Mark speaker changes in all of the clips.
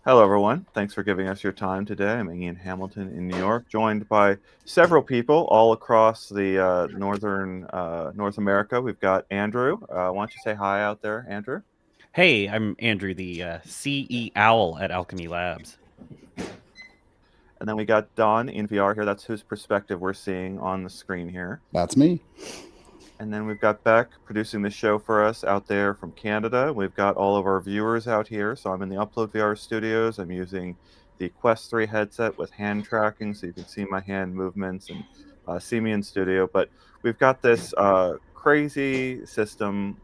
Speaker 1: Hello, everyone. Thanks for giving us your time today. I'm Ian Hamilton in New York, joined by several people all across the North America. We've got Andrew. Why don't you say hi out there, Andrew?
Speaker 2: Hey, I'm Andrew, the CE Owl at Owlchemy Labs.
Speaker 1: And then we got Don in VR here. That's whose perspective we're seeing on the screen here.
Speaker 3: That's me.
Speaker 1: And then we've got Beck producing the show for us out there from Canada. We've got all of our viewers out here. So I'm in the UploadVR studios. I'm using the Quest 3 headset with hand tracking, so you can see my hand movements and see me in studio. But we've got this crazy system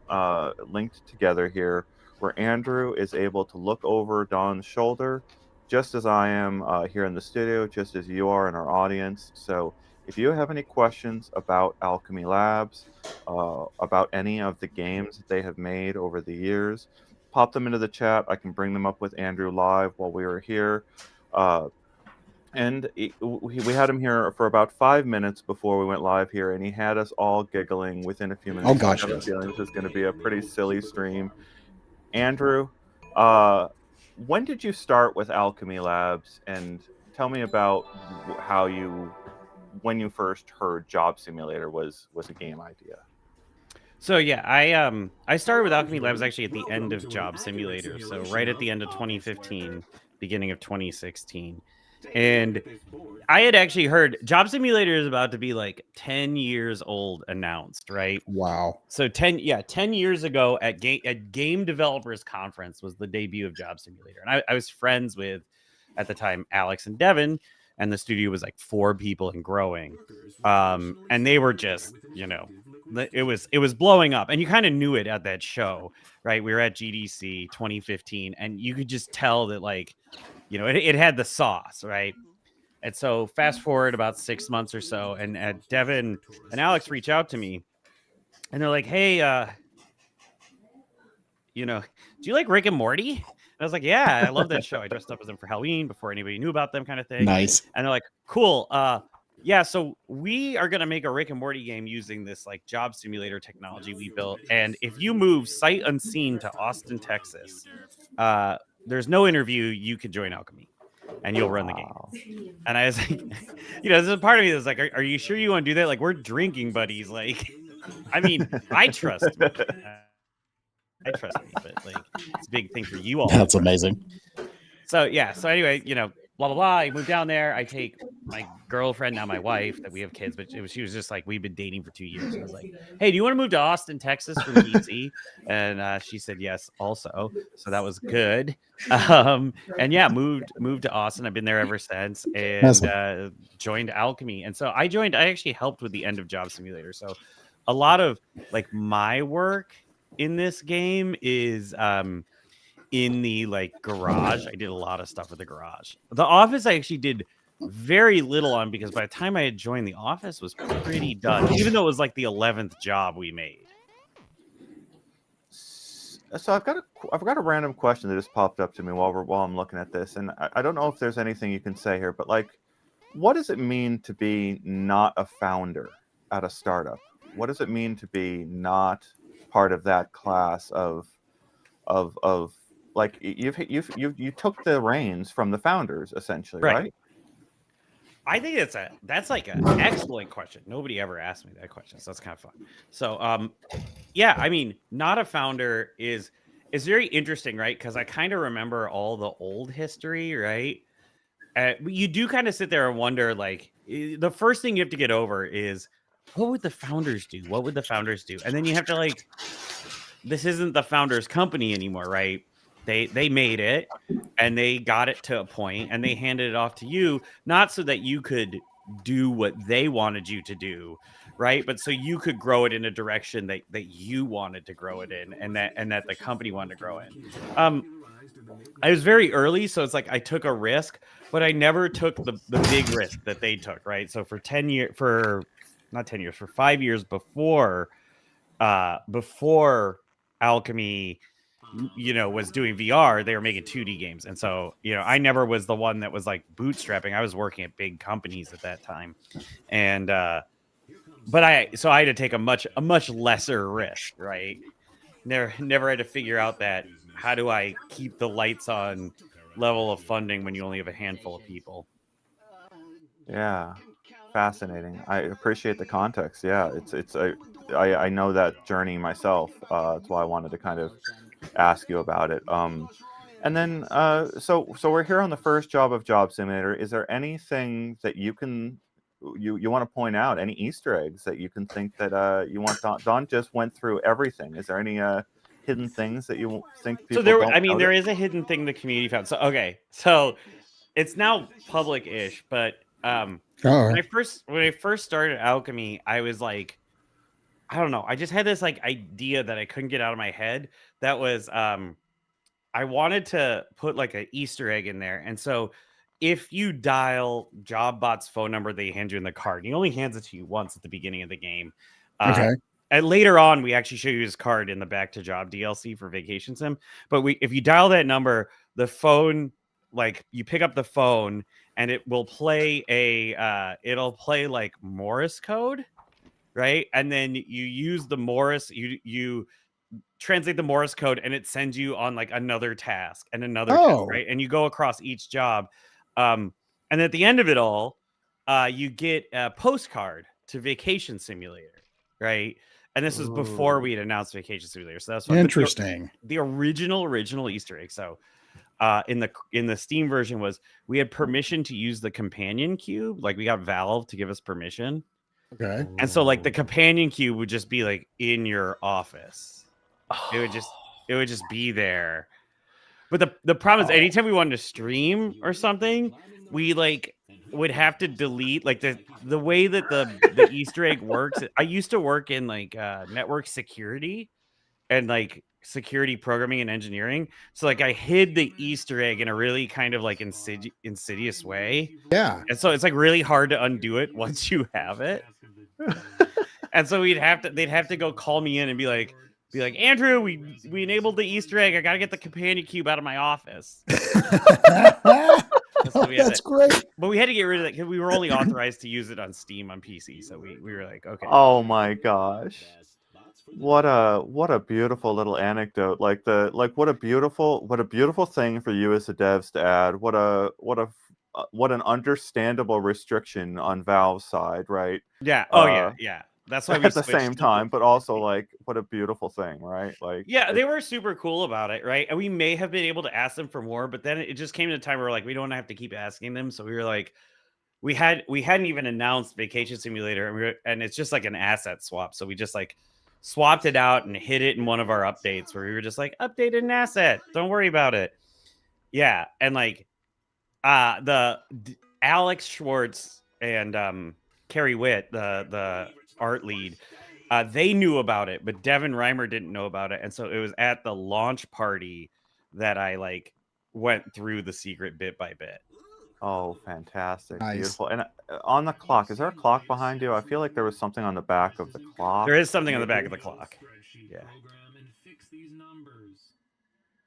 Speaker 1: linked together here where Andrew is able to look over Don's shoulder, just as I am here in the studio, just as you are in our audience. So if you have any questions about Owlchemy Labs, about any of the games that they have made over the years, pop them into the chat. I can bring them up with Andrew live while we were here. We had him here for about 5 minutes before we went live here, and he had us all giggling within a few minutes.
Speaker 3: Oh, gosh,
Speaker 1: I have a
Speaker 3: yes.
Speaker 1: feeling this is going to be a pretty silly stream. Andrew, when did you start with Owlchemy Labs, and tell me about when you first heard Job Simulator was a game idea?
Speaker 2: So yeah, I started with Owlchemy Labs actually at the end of Job Simulator, so right at the end of 2015, beginning of 2016. And I had actually heard Job Simulator is about to be like 10 years old announced, right?
Speaker 3: Wow.
Speaker 2: So 10 years ago at Game Developers Conference was the debut of Job Simulator. And I was friends with, at the time, Alex and Devin, and the studio was like 4 people and growing. And they were just, it was blowing up, and you kind of knew it at that show, right? We were at GDC 2015, and you could just tell that, like, it had the sauce, right? And so fast forward about 6 months or so, and Devin and Alex reach out to me, and they're like, "Hey, do you like Rick and Morty?" And I was like, "Yeah, I love that show. I dressed up as them for Halloween before anybody knew about them, kind of thing."
Speaker 3: Nice.
Speaker 2: And they're like, "Cool. Yeah, so we are gonna make a Rick and Morty game using this like job simulator technology we built. And if you move sight unseen to Austin, Texas, there's no interview. You could join Owlchemy, and you'll run the game." And I was like, there's a part of me that's like, "Are you sure you want to do that? Like, we're drinking buddies. Like, I mean, I trust me. I trust me, but like, it's a big thing for you all."
Speaker 3: That's amazing.
Speaker 2: So yeah. So anyway, blah blah blah. I moved down there. I take my girlfriend, now my wife, that we have kids, but she was just like, we've been dating for 2 years. I was like, "Hey, do you want to move to Austin, Texas from DC?" And she said yes, also. So that was good. And yeah, moved to Austin. I've been there ever since, and
Speaker 3: Awesome.
Speaker 2: joined Owlchemy. And so I actually helped with the end of Job Simulator. So a lot of like my work in this game is in the like garage. I did a lot of stuff with the garage. The office I actually did very little on, because by the time I had joined, the office was pretty done, even though it was like the 11th job we made.
Speaker 1: So I've got a random question that just popped up to me while I'm looking at this, and I don't know if there's anything you can say here, but like, what does it mean to be not a founder at a startup? What does it mean to be not part of that class of like, you took the reins from the founders essentially, right?
Speaker 2: I think that's like an excellent question. Nobody ever asked me that question, so that's kind of fun. So yeah, I mean, not a founder is very interesting, right? Because I kind of remember all the old history, right? You do kind of sit there and wonder, like, the first thing you have to get over is, what would the founders do? What would the founders do? And then you have to, like, this isn't the founders' company anymore, right? They made it, and they got it to a point, and they handed it off to you, not so that you could do what they wanted you to do, right? But so you could grow it in a direction that you wanted to grow it in, and that the company wanted to grow in. I was very early, so it's like I took a risk, but I never took the big risk that they took, right? So for 5 years before Owlchemy, was doing VR, they were making 2D games. And so, I never was the one that was like bootstrapping. I was working at big companies at that time. And, so I had to take a much lesser risk, right? never had to figure out that how do I keep the lights on level of funding when you only have a handful of people.
Speaker 1: Yeah, fascinating. I appreciate the context. Yeah, I know that journey myself. That's why I wanted to kind of ask you about it. And then so we're here on the first job of Job Simulator. Is there anything that you want to point out? Any Easter eggs that you can think that you want? Don just went through everything. Is there any hidden things that you think
Speaker 2: So
Speaker 1: people don't notice?
Speaker 2: there is a hidden thing the community found. So okay, so it's now public-ish, but when I first started Alchemy, I was like, I don't know, I just had this like idea that I couldn't get out of my head. That was I wanted to put like an Easter egg in there, and so if you dial JobBot's phone number, they hand you in the card. He only hands it to you once at the beginning of the game.
Speaker 3: Okay.
Speaker 2: And later on, we actually show you his card in the Back to Job DLC for Vacation Sim. But if you dial that number, the phone, like you pick up the phone, and it will play it'll play like Morse code, right? And then you use the Morse, you translate the Morse code, and it sends you on like another task and another task, right? And you go across each job. And at the end of it all, you get a postcard to Vacation Simulator, right? And this was before we had announced Vacation Simulator, so that's fun.
Speaker 3: Interesting.
Speaker 2: The original Easter egg. So, in the Steam version was we had permission to use the companion cube, like we got Valve to give us permission.
Speaker 3: Okay.
Speaker 2: And so, like the companion cube would just be like in your office. It would just be there. But the problem is, anytime we wanted to stream or something, we like would have to delete like the way that the Easter egg works. I used to work in like network security and like security programming and engineering. So like I hid the Easter egg in a really kind of like insidious way.
Speaker 3: Yeah.
Speaker 2: And so it's like really hard to undo it once you have it. And so they'd have to go call me in and be like, Andrew, we enabled the Easter egg. I gotta get the companion cube out of my office.
Speaker 3: That's great.
Speaker 2: But we had to get rid of that because we were only authorized to use it on Steam on PC. So we were like, okay.
Speaker 1: Oh my gosh. What a beautiful little anecdote. What a beautiful thing for you as the devs to add. What an understandable restriction on Valve's side, right?
Speaker 2: Yeah. Oh yeah. That's why we
Speaker 1: at the same time, but also like what a beautiful thing, right? Like
Speaker 2: yeah, they were super cool about it, right? And we may have been able to ask them for more, but then it just came to a time where like we don't have to keep asking them. So we were like, we hadn't even announced Vacation Simulator, and it's just like an asset swap. So we just like swapped it out and hid it in one of our updates where we were just like, updated an asset, don't worry about it. Yeah, and like Alex Schwartz and Carrie Witt, the art lead, they knew about it, but Devin Reimer didn't know about it. And so it was at the launch party that I like went through the secret bit by bit.
Speaker 1: Oh, fantastic.
Speaker 3: Nice.
Speaker 1: Beautiful. And on the clock, is there a clock behind you? I feel like there was something on the back of the clock.
Speaker 2: There is something on the back of the clock. Yeah.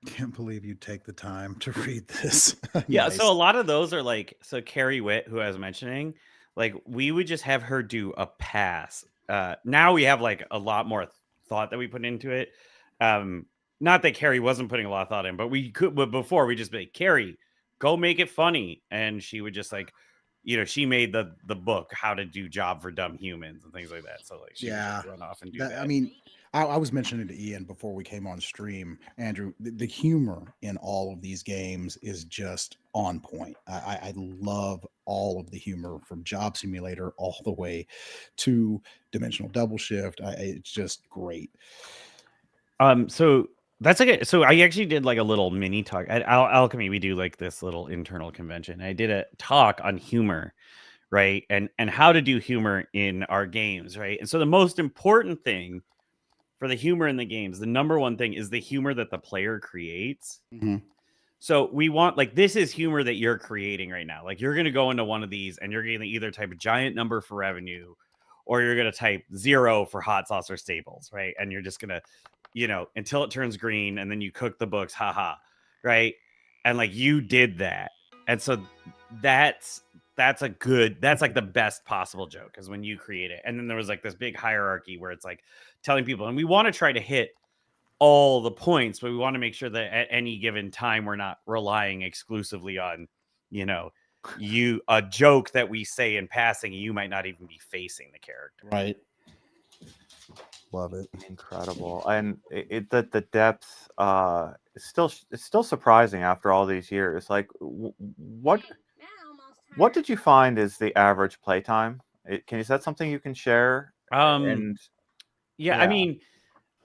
Speaker 3: Can't believe you take the time to read this.
Speaker 2: Yeah,
Speaker 3: Nice.
Speaker 2: so a lot of those are like, so Carrie Witt, who I was mentioning, like we would just have her do a pass. Now we have like a lot more thought that we put into it. Not that Carrie wasn't putting a lot of thought in, but before we just be like, Carrie, go make it funny. And she would just like, she made the book, How to Do Job for Dumb Humans and things like that. So like, she would just run off and do that.
Speaker 3: I mean, I was mentioning to Ian before we came on stream, Andrew, the humor in all of these games is just on point. I love all of the humor from Job Simulator all the way to Dimensional Double Shift. It's just great.
Speaker 2: So that's okay. So I actually did like a little mini talk at Alchemy. We do like this little internal convention. I did a talk on humor, right? And how to do humor in our games, right? And so the most important thing for the humor in the games, the number one thing is the humor that the player creates.
Speaker 3: Mm-hmm.
Speaker 2: So we want, like, this is humor that you're creating right now. Like, you're going to go into one of these and you're going to either type a giant number for revenue or you're going to type 0 for hot sauce or staples, right? And you're just going to, until it turns green and then you cook the books, haha, right? And like you did that. And so that's like the best possible joke is when you create it. And then there was like this big hierarchy where it's like telling people, and we want to try to hit all the points, but we want to make sure that at any given time we're not relying exclusively on, a joke that we say in passing, and you might not even be facing the character.
Speaker 3: Right. Love it.
Speaker 1: Incredible. And the depth it's still surprising after all these years. Like what did you find is the average playtime? Is that something you can share? And
Speaker 2: I mean,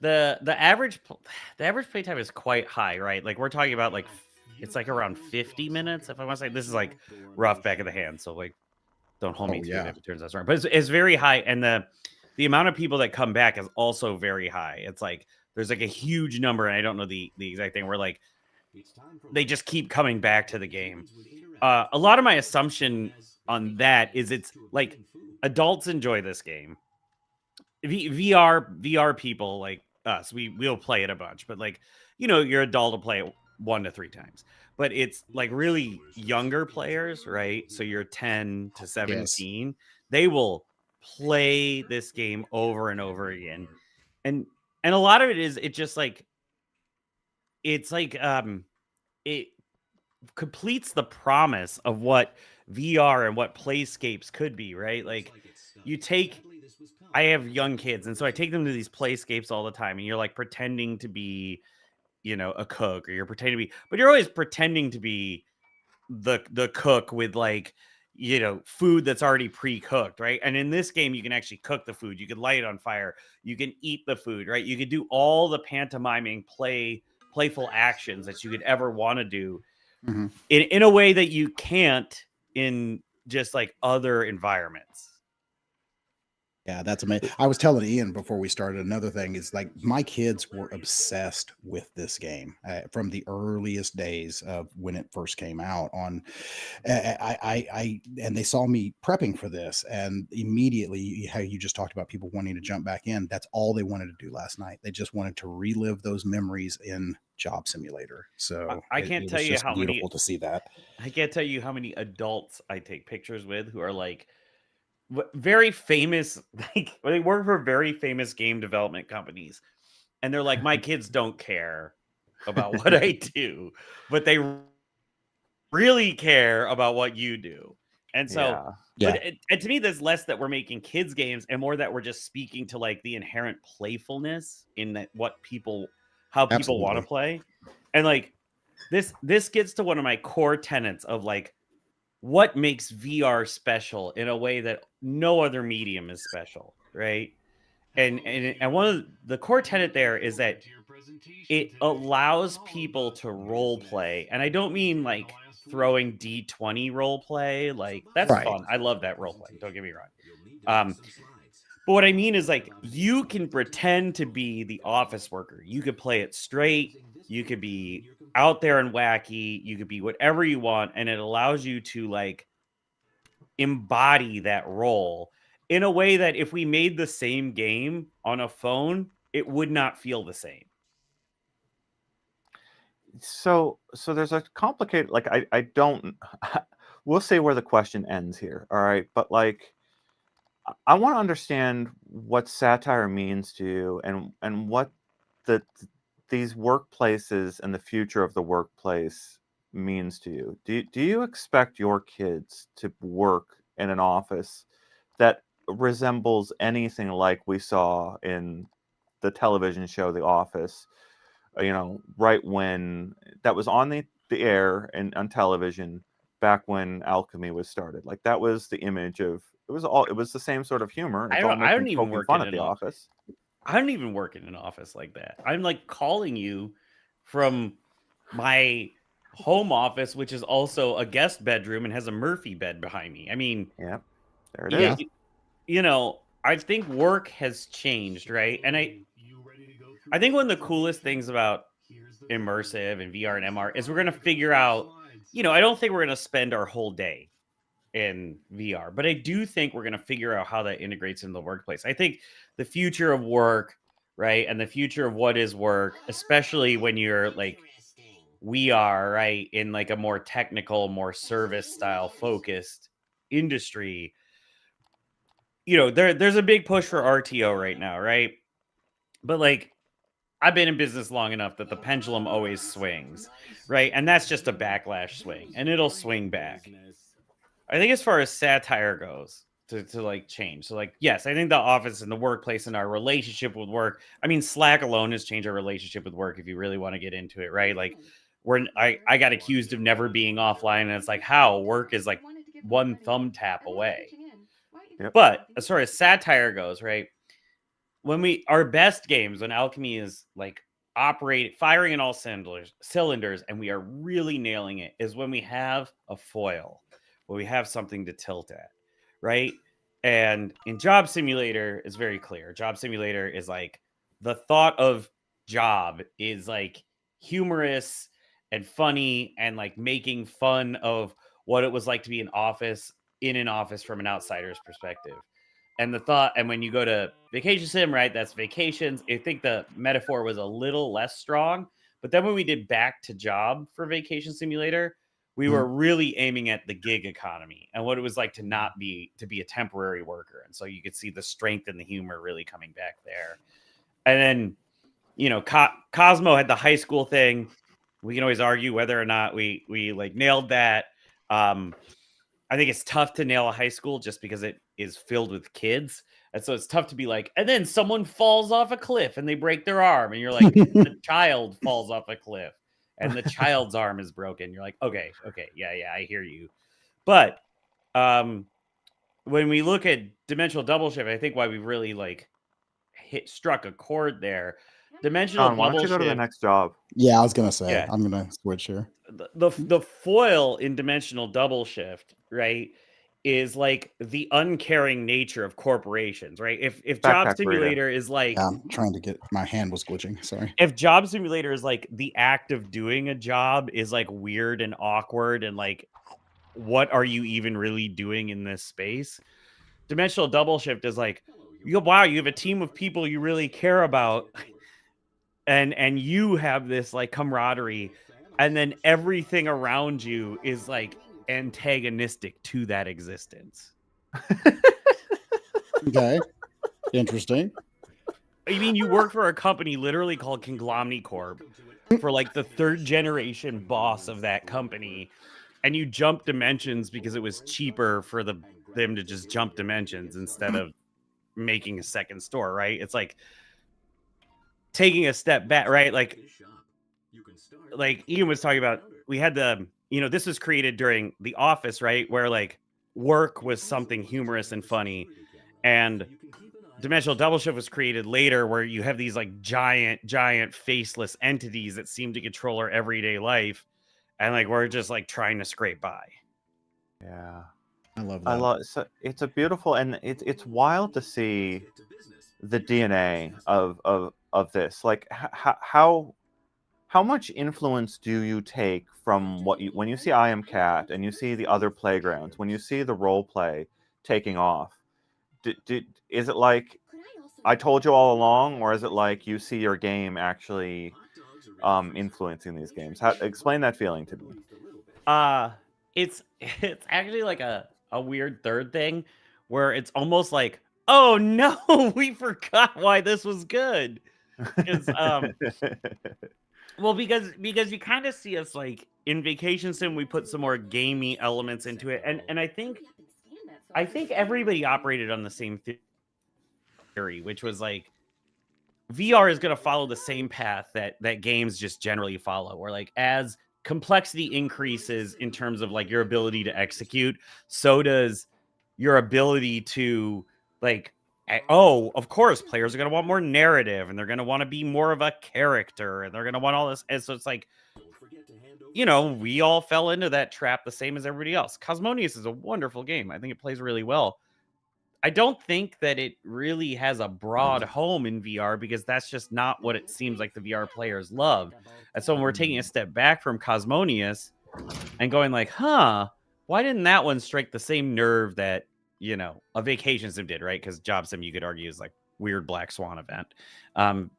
Speaker 2: the average playtime is quite high, right? Like we're talking about like it's like around 50 minutes. If I want to say, this is like rough back of the hand, so like don't hold me to it if it turns out wrong. But it's very high, and the amount of people that come back is also very high. It's like there's like a huge number, and I don't know the exact thing, where like they just keep coming back to the game. A lot of my assumption on that is it's like adults enjoy this game. VR people like us, we'll play it a bunch, but like, your adult will play it 1 to 3 times. But it's like really younger players, right? So you're 10 to 17. Yes. They will play this game over and over again. And a lot of it is it completes the promise of what VR and what playscapes could be, right? Like I have young kids, and so I take them to these playscapes all the time, and you're like pretending to be, a cook, or you're pretending to be, but you're always pretending to be the cook with like, food that's already pre-cooked, right? And in this game, you can actually cook the food. You can light it on fire. You can eat the food, right? You can do all the pantomiming playful actions that you could ever want to do in a way that you can't in just like other environments.
Speaker 3: Yeah, that's amazing. I was telling Ian before we started, another thing is like my kids were obsessed with this game from the earliest days of when it first came out on. And they saw me prepping for this, and immediately, how you just talked about people wanting to jump back in. That's all they wanted to do last night. They just wanted to relive those memories in Job Simulator. So
Speaker 2: I can't tell you how
Speaker 3: beautiful to see that.
Speaker 2: I can't tell you how many adults I take pictures with who are like very famous, like they work for very famous game development companies, and they're like, my kids don't care about what I do, but they really care about what you do. And so and to me, there's less that we're making kids games and more that we're just speaking to like the inherent playfulness in that how people want to play. And like this gets to one of my core tenets of like what makes VR special in a way that no other medium is special, right? And one of the core tenet there is that it allows people to role play. And I don't mean like throwing D20 role play. Like that's fun. I love that role play. Don't get me wrong. But what I mean is like you can pretend to be the office worker. You could play it straight. You could be out there and wacky. You could be whatever you want. And it allows you to like embody that role in a way that if we made the same game on a phone, it would not feel the same.
Speaker 1: So there's a complicated, like, I don't, we'll see where the question ends here. All right. But like, I want to understand what satire means to you and what these workplaces and the future of the workplace means to you. Do you expect your kids to work in an office that resembles anything like we saw in the television show The Office, right when that was on the air and on television back when Owlchemy was started? Like that was the image of it was the same sort of humor.
Speaker 2: I don't even work fun at The Office. I don't even work in an office like that. I'm like calling you from my home office, which is also a guest bedroom and has a Murphy bed behind me. I mean,
Speaker 1: yeah, there it is.
Speaker 2: I think work has changed, right? And I think one of the coolest things about immersive and VR and MR is we're going to figure out, I don't think we're going to spend our whole day in VR, but I do think we're going to figure out how that integrates into the workplace. I think the future of work, right, and the future of what is work, especially when you're like we are, right, in like a more technical, more service style focused industry, there's a big push for RTO right now, right? But like I've been in business long enough that the pendulum always swings, right? And that's just a backlash swing, and it'll swing back. I think as far as satire goes, to like change. So like, yes, I think the office and the workplace and our relationship with work. I mean, Slack alone has changed our relationship with work. If you really want to get into it, right? Like, I got accused of never being offline, and it's like how work is like one thumb tap away.
Speaker 1: Yep.
Speaker 2: But as far as satire goes, right? When our best games, when Alchemy is like firing in all cylinders, and we are really nailing it, is when we have a foil, when we have something to tilt at, right? And in Job Simulator is very clear. Job Simulator is like the thought of job is like humorous and funny and like making fun of what it was like to be in an office from an outsider's perspective. And when you go to Vacation Sim, right, that's vacations. I think the metaphor was a little less strong. But then when we did Back to Job for Vacation Simulator, we were really aiming at the gig economy and what it was like to be a temporary worker. And so you could see the strength and the humor really coming back there. And then, you know, Cosmo had the high school thing. We can always argue whether or not we like nailed that. I think it's tough to nail a high school just because it is filled with kids. And so it's tough to be like, and then someone falls off a cliff and they break their arm. And you're like, the child falls off a cliff and the child's arm is broken. You're like, okay. Yeah, I hear you. But when we look at Dimensional Double Shift, I think why we really like struck a chord there. Dimensional
Speaker 1: Sean, why don't you go to the next job?
Speaker 3: Yeah, I was gonna say,
Speaker 2: Yeah.
Speaker 3: I'm gonna switch here.
Speaker 2: The foil in Dimensional Double Shift, right, is like the uncaring nature of corporations, right? If Job Simulator is like,
Speaker 3: yeah, I'm trying to get, my hand was glitching. Sorry.
Speaker 2: If Job Simulator is like the act of doing a job is like weird and awkward and like, what are you even really doing in this space? Dimensional Double Shift is like, wow, you have a team of people you really care about. And you have this like camaraderie, and then everything around you is like antagonistic to that existence.
Speaker 3: Okay. Interesting.
Speaker 2: I mean, you work for a company literally called Conglomny Corp for like the third generation boss of that company, and you jump dimensions because it was cheaper for them to just jump dimensions instead of making a second store, right? It's like taking a step back, right? Like Ian was talking about, we had this was created during The Office, right? Where like work was something humorous and funny, and Dimensional Double Shift was created later, where you have these like giant faceless entities that seem to control our everyday life, and like we're just like trying to scrape by.
Speaker 1: Yeah,
Speaker 3: I love that.
Speaker 1: So it's a beautiful, and it's wild to see the DNA of this. Like how much influence do you take from when you see I Am Cat and you see the other playgrounds, when you see the role play taking off? Is it like I told you all along, or is it like you see your game actually influencing these games? Explain that feeling to me.
Speaker 2: It's actually like a weird third thing where it's almost like, oh no, we forgot why this was good. Well, because you kind of see us like in Vacation Sim, we put some more gamey elements into it, and I think everybody operated on the same theory, which was like VR is going to follow the same path that games just generally follow, or like as complexity increases in terms of like your ability to execute, so does your ability to like, oh, of course, players are going to want more narrative, and they're going to want to be more of a character, and they're going to want all this. And so it's like, we all fell into that trap the same as everybody else. Cosmonious is a wonderful game. I think it plays really well. I don't think that it really has a broad home in VR, because that's just not what it seems like the VR players love. And so when we're taking a step back from Cosmonious and going like, why didn't that one strike the same nerve that, a Vacation Sim did, right? Because Job Sim, you could argue, is like weird Black Swan event.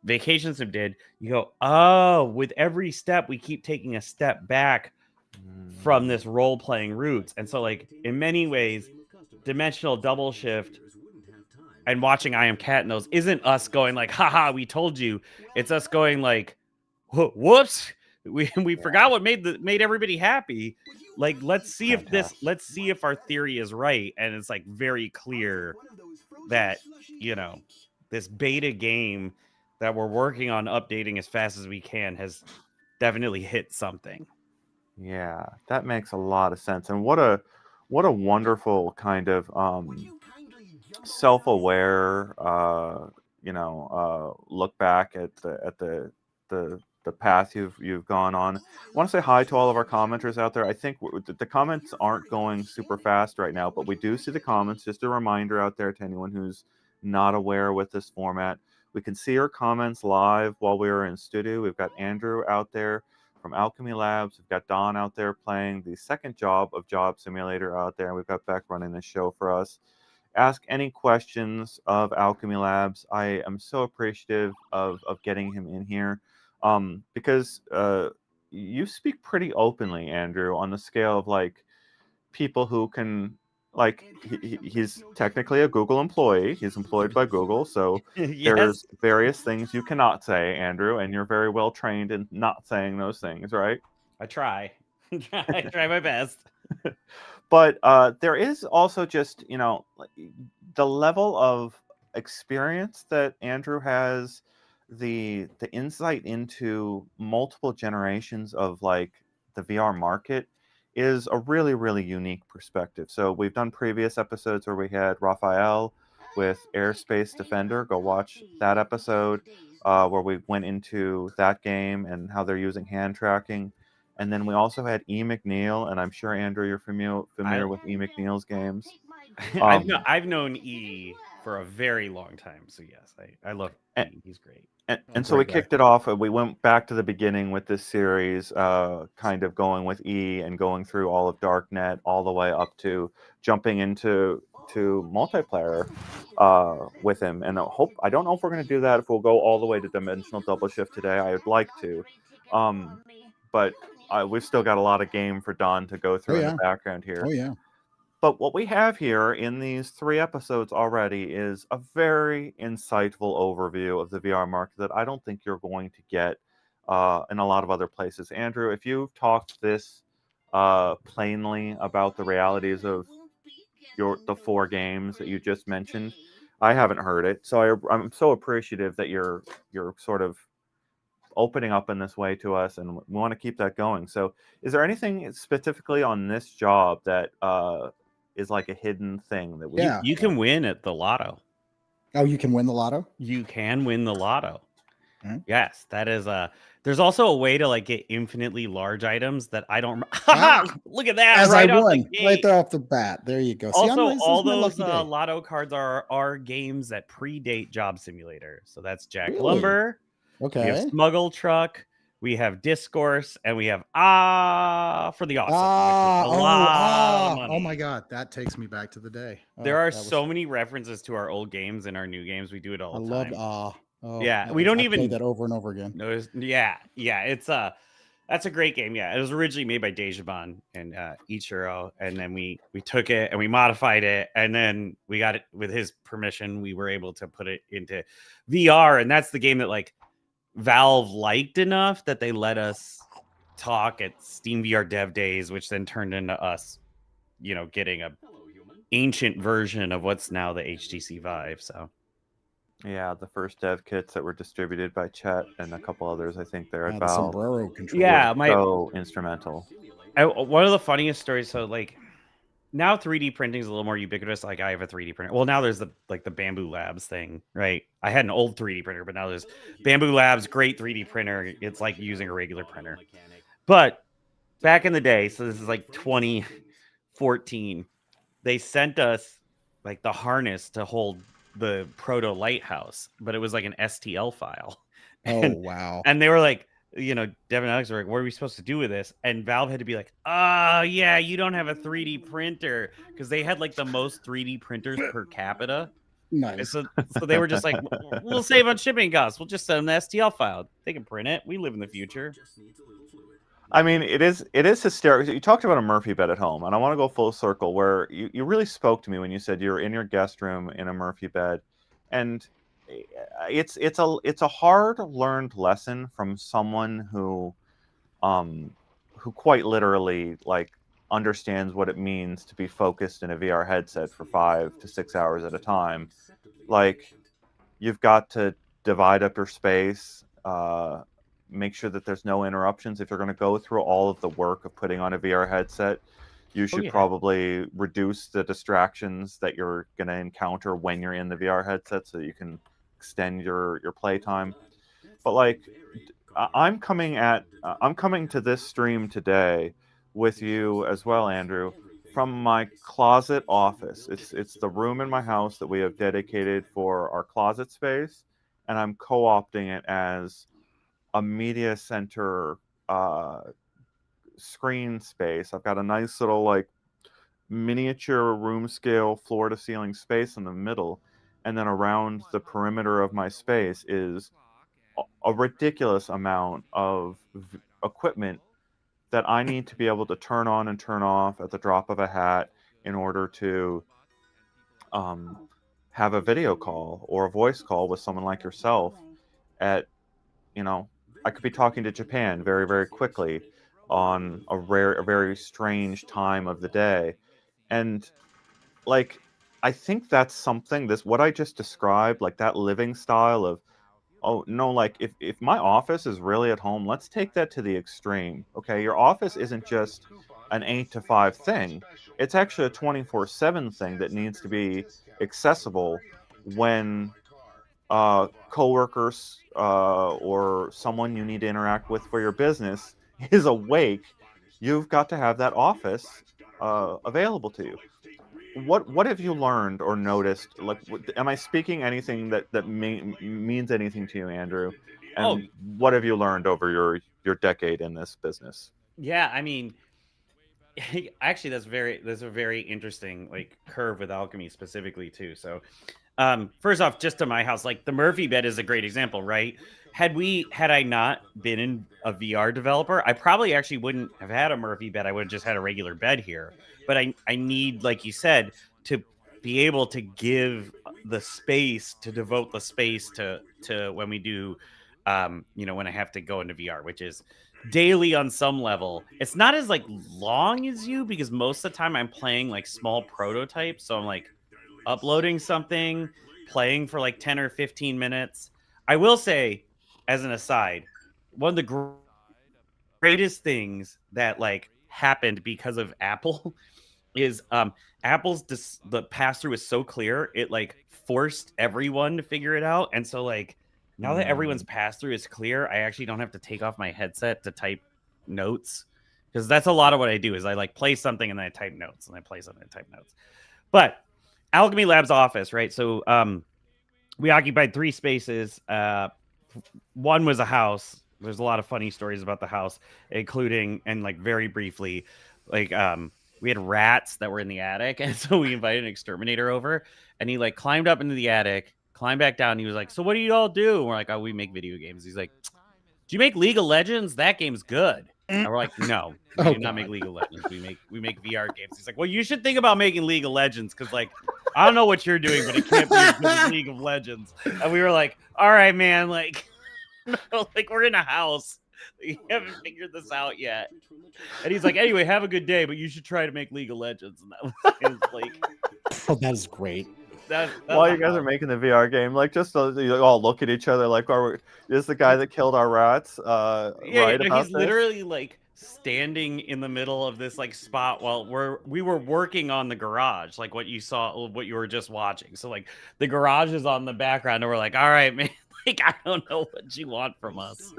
Speaker 2: Vacation Sim did. You go, oh, with every step, we keep taking a step back from this role-playing roots. And so like in many ways, Dimensional Double Shift and watching I Am Cat and those isn't us going like, haha, we told you. It's us going like, whoops, we forgot what made everybody happy. Like, let's see if our theory is right. And it's like very clear that, this beta game that we're working on updating as fast as we can has definitely hit something.
Speaker 1: Yeah, that makes a lot of sense. And what a wonderful kind of self-aware look back at the path you've gone on. I want to say hi to all of our commenters out there. I think the comments aren't going super fast right now, but we do see the comments. Just a reminder out there to anyone who's not aware with this format. We can see our comments live while we are in studio. We've got Andrew out there from Owlchemy Labs. We've got Don out there playing the second job of Job Simulator out there. And we've got Beck running this show for us. Ask any questions of Owlchemy Labs. I am so appreciative of getting him in here because you speak pretty openly, Andrew, on the scale of like people who can, like, he's technically a Google employee. He's employed by Google, so
Speaker 2: Yes.
Speaker 1: there's various things you cannot say, Andrew, and you're very well trained in not saying those things, right?
Speaker 2: I try. I try my best.
Speaker 1: But there is also just, the level of experience that Andrew has, the insight into multiple generations of like the VR market is a really, really unique perspective. So we've done previous episodes where we had Raphael with Airspace Defender. Go watch that episode where we went into that game and how they're using hand tracking. And then we also had E. McNeil, and I'm sure, Andrew, you're familiar with E. McNeil's games.
Speaker 2: I've known E for a very long time, so yes, I love E. He's great.
Speaker 1: And so we kicked it off. We went back to the beginning with this series, kind of going with E and going through all of Darknet, all the way up to jumping into multiplayer with him. And I don't know if we're going to do that, if we'll go all the way to Dimensional Double Shift today. I would like to. But we've still got a lot of game for Don to go through in the background here.
Speaker 3: Oh, yeah.
Speaker 1: But what we have here in these 3 episodes already is a very insightful overview of the VR market that I don't think you're going to get in a lot of other places. Andrew, if you've talked this plainly about the realities of the 4 games that you just mentioned, I haven't heard it. So I'm so appreciative that you're sort of opening up in this way to us, and we want to keep that going. So is there anything specifically on this job that is like a hidden thing that
Speaker 2: you can win at the lotto?
Speaker 3: Oh, you can win the lotto?
Speaker 2: You can win the lotto.
Speaker 3: Mm-hmm.
Speaker 2: Yes, that is there's also a way to like get infinitely large items that I don't look at that.
Speaker 3: As
Speaker 2: right
Speaker 3: I won right
Speaker 2: there
Speaker 3: off the bat. There you go.
Speaker 2: Also, all those lotto cards are games that predate Job Simulator. So that's Jack Lumber.
Speaker 3: Okay.
Speaker 2: We have Smuggle Truck. We have Discourse, and we have for the Awesome. A lot of money.
Speaker 3: Oh my God, that takes me back to the day.
Speaker 2: There are so many references to our old games and our new games. We do it all the time.
Speaker 3: I loved Oh,
Speaker 2: yeah, we don't even
Speaker 3: play that over and over again.
Speaker 2: No, yeah, it's that's a great game. Yeah, it was originally made by Dejaban and Ichiro, and then we took it and we modified it, and then we got it with his permission. We were able to put it into VR, and that's the game that like Valve liked enough that they let us talk at Steam VR Dev Days, which then turned into us, getting a ancient version of what's now the HTC Vive. So,
Speaker 1: yeah, the first dev kits that were distributed by Chet and a couple others, I think, there at
Speaker 3: the
Speaker 1: Valve.
Speaker 3: sombrero controller.
Speaker 2: Yeah,
Speaker 1: so instrumental.
Speaker 2: One of the funniest stories. So, like, now 3D printing is a little more ubiquitous. Like, I have a 3D printer. Well, now there's the Bamboo Labs thing, right? I had an old 3D printer, but now there's Bamboo Labs, great 3D printer. It's like using a regular printer. But back in the day, so this is like 2014, they sent us like the harness to hold the proto lighthouse, but it was like an STL file.
Speaker 3: Wow.
Speaker 2: And they were like, Devin and Alex were like, what are we supposed to do with this? And Valve had to be like, yeah, you don't have a 3D printer, because they had like the most 3D printers per capita.
Speaker 3: Nice.
Speaker 2: So they were just like, we'll save on shipping costs. We'll just send them the STL file. They can print it. We live in the future.
Speaker 1: I mean, it is hysterical. You talked about a Murphy bed at home, and I want to go full circle where you really spoke to me when you said you're in your guest room in a Murphy bed. And it's a hard learned lesson from someone who quite literally like understands what it means to be focused in a VR headset for 5 to 6 hours at a time. Like, you've got to divide up your space, make sure that there's no interruptions. If you're going to go through all of the work of putting on a VR headset, you should
Speaker 2: yeah.
Speaker 1: probably reduce the distractions that you're going to encounter when you're in the VR headset so that you can extend your playtime. But like, I'm coming to this stream today with you as well, Andrew, from my closet office. It's the room in my house that we have dedicated for our closet space, and I'm co-opting it as a media center screen space. I've got a nice little like miniature room scale floor to ceiling space in the middle, and then around the perimeter of my space is a ridiculous amount of equipment that I need to be able to turn on and turn off at the drop of a hat in order to have a video call or a voice call with someone like yourself at, I could be talking to Japan very, very quickly on a very strange time of the day. And like, I think that's something, what I just described, like that living style of, oh no, like if my office is really at home, let's take that to the extreme. Okay, your office isn't just an 8 to 5 thing. It's actually a 24/7 thing that needs to be accessible when coworkers or someone you need to interact with for your business is awake. You've got to have that office available to you. What have you learned or noticed? Like, am I speaking anything that means anything to you, Andrew? And
Speaker 2: Oh,
Speaker 1: what have you learned over your decade in this business?
Speaker 2: yeah. I mean, actually, that's a very interesting like curve with alchemy specifically too. So, first off, just to my house, like the Murphy bed is a great example, right? Had I not been in a VR developer, I probably actually wouldn't have had a Murphy bed. I would have just had a regular bed here. But I need, like you said, to be able to give the space, to devote the space to when we do when I have to go into VR, which is daily on some level. It's not as like long as you, because most of the time I'm playing like small prototypes. So I'm like uploading something, playing for like 10 or 15 minutes. I will say, as an aside, one of the greatest things that like happened because of Apple is Apple's the pass through is so clear, it like forced everyone to figure it out. And so like now that everyone's pass through is clear, I actually don't have to take off my headset to type notes, because that's a lot of what I do is I like play something and then I type notes and I play something and type notes. But Owlchemy Labs office, right? So we occupied 3 spaces. One was a house. There's a lot of funny stories about the house, including, and like very briefly, like we had rats that were in the attic, and so we invited an exterminator over, and he like climbed up into the attic, climbed back down, and he was like, "So what do you all do?" And we're like, "Oh, we make video games." He's like, "Do you make League of Legends? That game's good." And we're like, "No, we do not make League of Legends. We make VR games." He's like, "Well, you should think about making League of Legends, because like I don't know what you're doing, but it can't be as good as League of Legends." And we were like, "All right, man, like, like we're in a house. We haven't figured this out yet." And he's like, "Anyway, have a good day, but you should try to make League of Legends." And that was like,
Speaker 3: Oh, that is great.
Speaker 1: While you guys are making the VR game, like, just you all look at each other like, is the guy that killed our rats right about
Speaker 2: he's
Speaker 1: this?
Speaker 2: literally like standing in the middle of this like spot while we were working on the garage, like what you were just watching. So like the garage is on the background, and we're like, "All right, man, like I don't know what you want from us."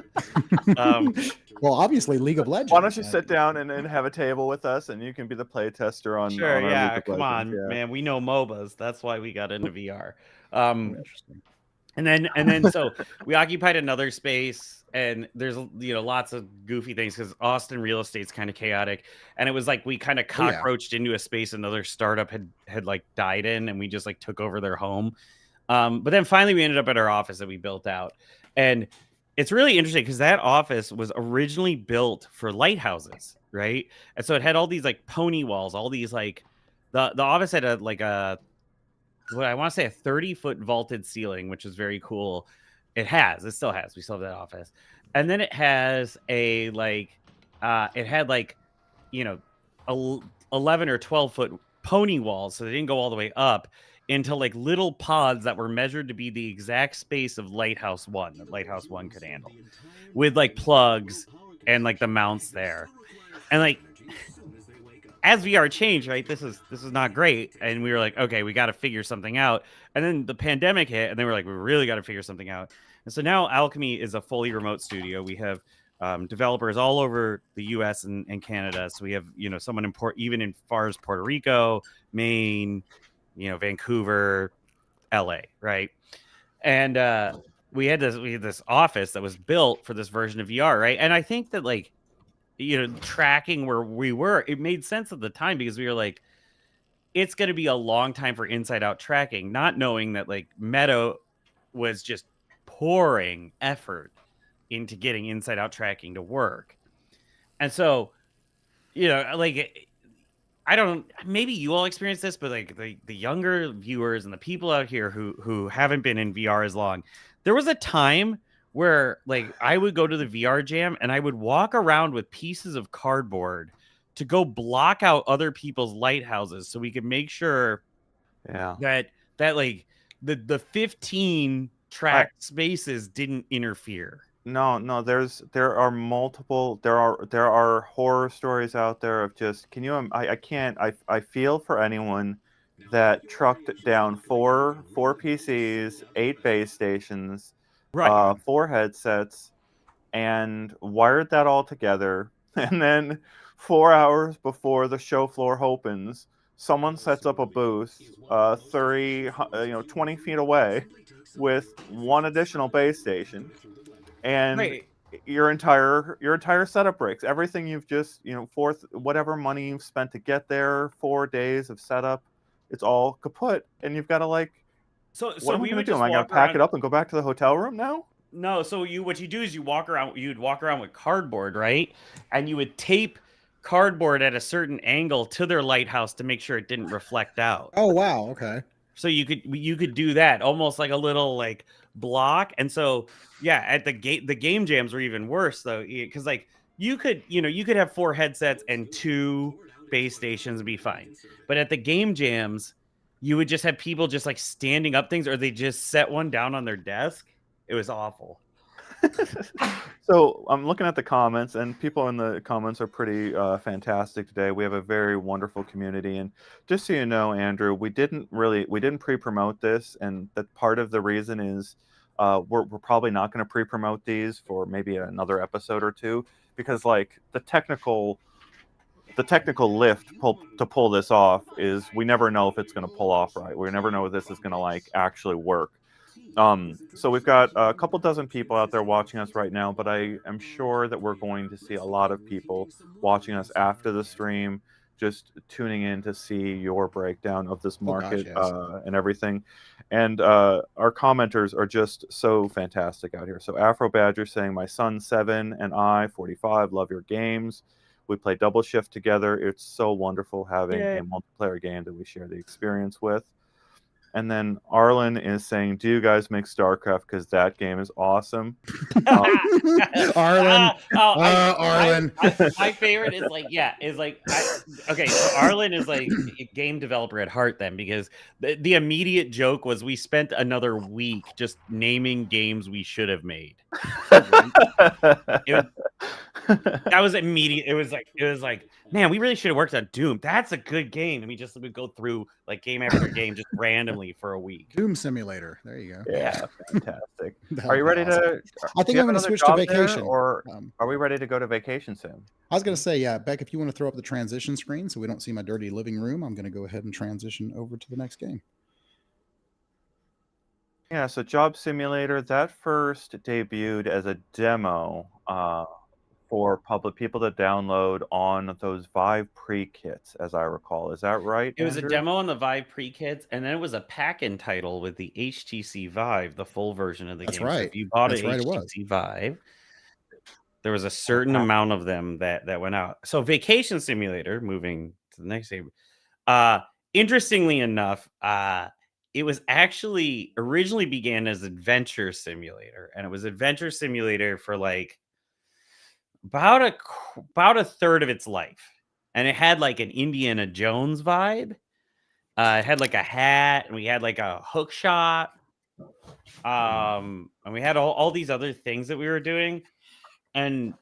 Speaker 3: Well, obviously, League of Legends.
Speaker 1: Why don't you sit down and have a table with us, and you can be the play tester on
Speaker 2: Sure,
Speaker 1: on our
Speaker 2: yeah,
Speaker 1: League of
Speaker 2: come
Speaker 1: Legends,
Speaker 2: on,
Speaker 1: yeah.
Speaker 2: man, we know MOBAs. That's why we got into VR.
Speaker 3: Interesting.
Speaker 2: And then so we occupied another space, and there's lots of goofy things because Austin real estate's kind of chaotic, and it was like we kind of cockroached into a space another startup had like died in, and we just like took over their home. But then finally we ended up at our office that we built out, and it's really interesting because that office was originally built for lighthouses, right? And so it had all these like pony walls, all these like the office had a what I want to say a 30-foot vaulted ceiling, which is very cool. It still has. We still have that office, and then it has a it had 11 or 12-foot pony walls, so they didn't go all the way up into like little pods that were measured to be the exact space of Lighthouse 1 that Lighthouse 1 could handle, with like plugs and like the mounts there. And like as VR changed, right? This is not great. And we were like, okay, we got to figure something out. And then the pandemic hit, and they were like, we really got to figure something out. And so now Owlchemy is a fully remote studio. We have developers all over the US and Canada. So we have, someone even in far as Puerto Rico, Maine, Vancouver, LA, right? And we had this office that was built for this version of VR, right? And I think that tracking where we were, it made sense at the time because we were like, it's going to be a long time for inside out tracking, not knowing that like Meta was just pouring effort into getting inside out tracking to work. And so, I don't, maybe you all experience this, but like the younger viewers and the people out here who haven't been in VR as long, there was a time where like I would go to the VR jam and I would walk around with pieces of cardboard to go block out other people's lighthouses so we could make sure that like the 15 track spaces didn't interfere.
Speaker 1: No, there are multiple, there are horror stories out there of just, I feel for anyone that trucked down four PCs, 8 base stations,
Speaker 2: right,
Speaker 1: 4 headsets, and wired that all together, and then 4 hours before the show floor opens, someone sets up a booth 20 feet away with 1 additional base station, and your entire setup breaks. Everything you've just whatever money you've spent to get there, 4 days of setup, it's all kaput, and you've got to what am I going to do? Am I going to pack it up and go back to the hotel room now?
Speaker 2: No, so what you do is you'd walk around with cardboard, right? And you would tape cardboard at a certain angle to their lighthouse to make sure it didn't reflect out.
Speaker 3: Oh wow, okay.
Speaker 2: So you could do that almost like a little like block. And so yeah, at the game jams were even worse though, because like you could have 4 headsets and 2 base stations and be fine. But at the game jams, you would just have people just like standing up things, or they just set one down on their desk. It was awful.
Speaker 1: So I'm looking at the comments, and people in the comments are pretty fantastic today. We have a very wonderful community, and just so you know, Andrew, we didn't pre-promote this, and that part of the reason is we're probably not going to pre-promote these for maybe another episode or two, because like the technical lift to pull this off is, we never know if it's going to pull off right. We never know if this is going to like actually work. So we've got a couple dozen people out there watching us right now, but I am sure that we're going to see a lot of people watching us after the stream, just tuning in to see your breakdown of this market and everything. And our commenters are just so fantastic out here. So Afro Badger saying, my son 7 and I 45 love your games. We play double shift together. It's so wonderful having a multiplayer game that we share the experience with. And then Arlen is saying, do you guys make StarCraft? Because that game is awesome.
Speaker 3: Arlen.
Speaker 2: Arlen. My favorite is okay, so Arlen is like a game developer at heart then, because the immediate joke was we spent another week just naming games we should have made. That was immediate. It was like, man, we really should have worked on Doom. That's a good game. And we would go through like game after game just randomly for a week.
Speaker 3: Doom Simulator. There you go.
Speaker 1: Yeah, fantastic. Are you ready to?
Speaker 3: I think I'm going to switch to vacation.
Speaker 1: Or are we ready to go to vacation soon?
Speaker 3: I was going to say, yeah, Beck, if you want to throw up the transition screen so we don't see my dirty living room, I'm going to go ahead and transition over to the next game.
Speaker 1: Yeah, so Job Simulator, that first debuted as a demo for public people to download on those Vive pre-kits, as I recall. Is that right,
Speaker 2: It was
Speaker 1: Andrew?
Speaker 2: a demo on the Vive pre-kits, and then it was a pack-in title with the HTC Vive, the full version of the game.
Speaker 3: Right.
Speaker 2: So if you bought an HTC Vive, there was a certain amount of them that went out. So Vacation Simulator, moving to the next game, interestingly enough, it was actually originally began as Adventure Simulator, and it was Adventure Simulator for like about a third of its life, and it had like an Indiana Jones vibe. It had like a hat, and we had like a hook shot, and we had all these other things that we were doing, and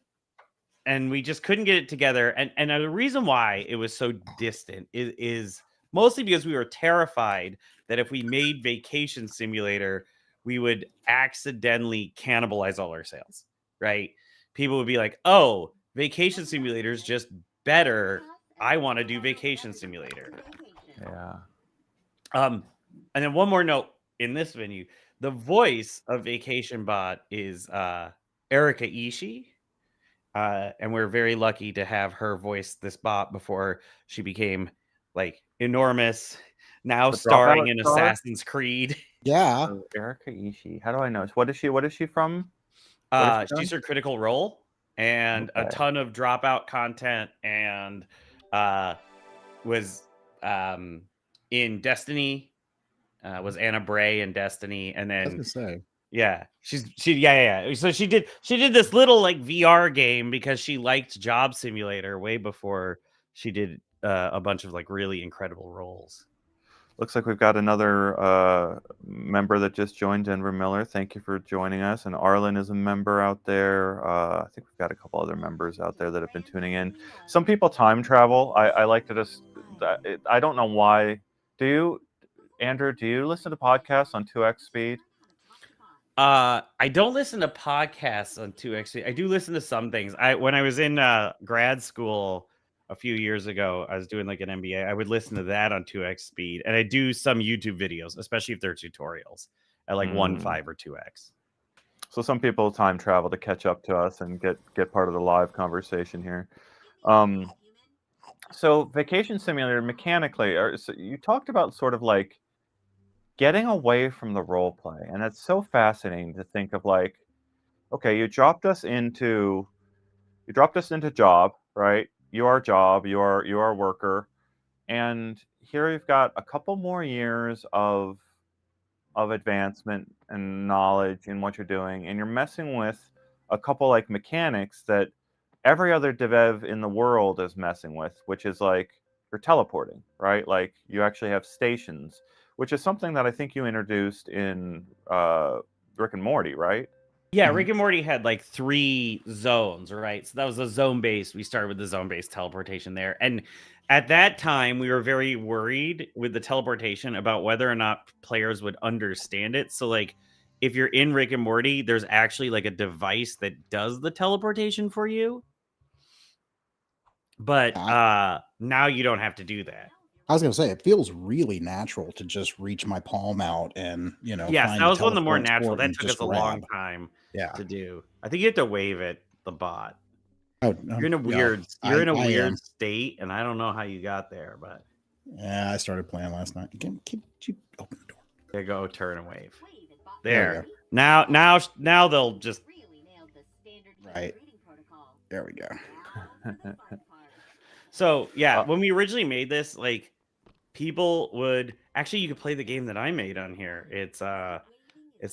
Speaker 2: we just couldn't get it together. And the reason why it was so distant is mostly because we were terrified that if we made Vacation Simulator, we would accidentally cannibalize all our sales, right? People would be like, oh, Vacation Simulator is just better. I want to do Vacation Simulator.
Speaker 1: Yeah.
Speaker 2: And then one more note in this venue, the voice of Vacation Bot is Erica Ishii. And we're very lucky to have her voice this bot before she became like enormous, now
Speaker 1: The
Speaker 2: starring
Speaker 1: Dropout
Speaker 2: in
Speaker 1: star?
Speaker 2: Assassin's Creed.
Speaker 3: Yeah.
Speaker 1: Oh, Erica Ishii. How do I know? What is she from? What has she
Speaker 2: She's
Speaker 1: done?
Speaker 2: her Critical Role and a
Speaker 1: Okay.
Speaker 2: ton of Dropout content, and was in Destiny, was Anna Bray in Destiny, and
Speaker 3: I was
Speaker 2: then
Speaker 3: gonna say.
Speaker 2: yeah, yeah. So she did this little like VR game because she liked Job Simulator way before she did a bunch of like really incredible roles.
Speaker 1: Looks like we've got another member that just joined, Denver Miller. Thank you for joining us. And Arlen is a member out there. I think we've got a couple other members out there that have been tuning in. Some people time travel. I like to just, I don't know why. Do you, Andrew, do you listen to podcasts on 2x speed?
Speaker 2: I don't listen to podcasts on 2x. I do listen to some things. When I was in grad school a few years ago, I was doing like an MBA. I would listen to that on 2x speed, and I do some YouTube videos, especially if they're tutorials at like 1.5 or 2x.
Speaker 1: So some people time travel to catch up to us and get part of the live conversation here. So Vacation Simulator mechanically, so you talked about sort of like getting away from the role play, and it's so fascinating to think of like, okay, you dropped us into job, right? You are job, you are worker, and here you've got a couple more years of advancement and knowledge in what you're doing, and you're messing with a couple like mechanics that every other dev in the world is messing with, which is like you're teleporting, right? Like you actually have stations, which is something that I think you introduced in Rick and Morty, right?
Speaker 2: Yeah, Rick and Morty had like 3 zones, right? So that was a zone based. We started with the zone based teleportation there. And at that time, we were very worried with the teleportation about whether or not players would understand it. So, like, if you're in Rick and Morty, there's actually like a device that does the teleportation for you. But now you don't have to do that.
Speaker 3: I was gonna say it feels really natural to just reach my palm out and
Speaker 2: Yes,
Speaker 3: find
Speaker 2: that
Speaker 3: the
Speaker 2: was one of the more
Speaker 3: teleport
Speaker 2: natural.
Speaker 3: port
Speaker 2: That
Speaker 3: and
Speaker 2: took
Speaker 3: just
Speaker 2: us a long
Speaker 3: grab.
Speaker 2: time
Speaker 3: Yeah.
Speaker 2: to do. I think you have to wave it, the bot.
Speaker 3: Oh,
Speaker 2: You're in a weird state, and I don't know how you got there, but
Speaker 3: yeah, I started playing last night. Can you open the door?
Speaker 2: there you go, turn and wave.
Speaker 3: There
Speaker 2: There.
Speaker 3: we
Speaker 2: Now they'll just
Speaker 3: Right. There we go.
Speaker 2: So yeah, when we originally made this, like people would actually you could play the game that I made on here. It's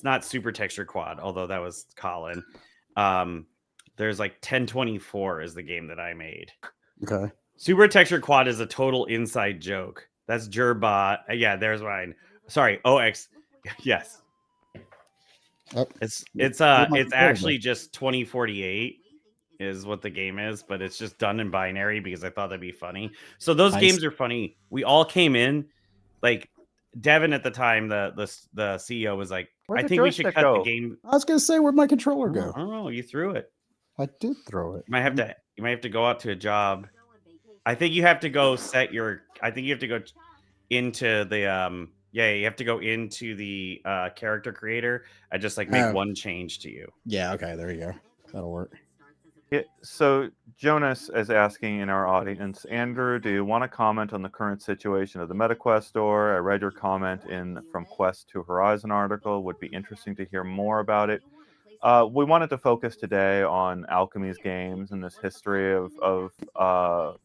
Speaker 2: not Super Texture Quad, although that was Colin. There's like 1024 is the game that I made.
Speaker 3: Okay.
Speaker 2: Super Texture Quad is a total inside joke. That's Gerbot. Yeah, there's mine. Sorry, OX. Yes.
Speaker 3: Oh,
Speaker 2: It's actually just 2048 is what the game is, but it's just done in binary because I thought that'd be funny. So those games are funny. We all came in, like Devin at the time, the CEO was like, I think we should cut the game.
Speaker 3: I was gonna say, where'd my controller go?
Speaker 2: I don't know. You threw it.
Speaker 3: I did throw it.
Speaker 2: You might have to go out to a job. I think you have to go into the you have to go into the character creator and just like make one change to you.
Speaker 3: Yeah, okay, there you go. That'll work.
Speaker 1: Yeah, so Jonas is asking in our audience, Andrew, do you want to comment on the current situation of the MetaQuest store? I read your comment from Quest to Horizon article. Would be interesting to hear more about it. We wanted to focus today on Owlchemy's games and this history of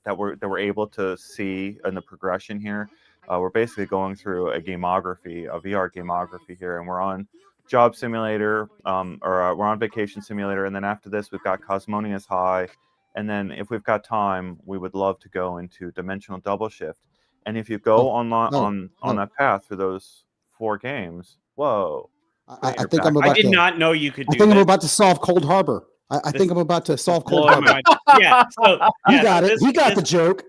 Speaker 1: that we're able to see in the progression here. We're basically going through a VR gamography here, and we're on Job Simulator, we're on Vacation Simulator, and then after this we've got Cosmonius High, and then if we've got time, we would love to go into Dimensional Double Shift. And if you go on that path through those 4 games, whoa!
Speaker 3: I think I'm about
Speaker 2: I did not know you could do
Speaker 3: I think
Speaker 2: this.
Speaker 3: I'm about to solve Cold Harbor. I think I'm about to solve Cold
Speaker 2: Blowing my
Speaker 3: Harbor.
Speaker 2: mind. Yeah, so
Speaker 3: You got it. He got the joke.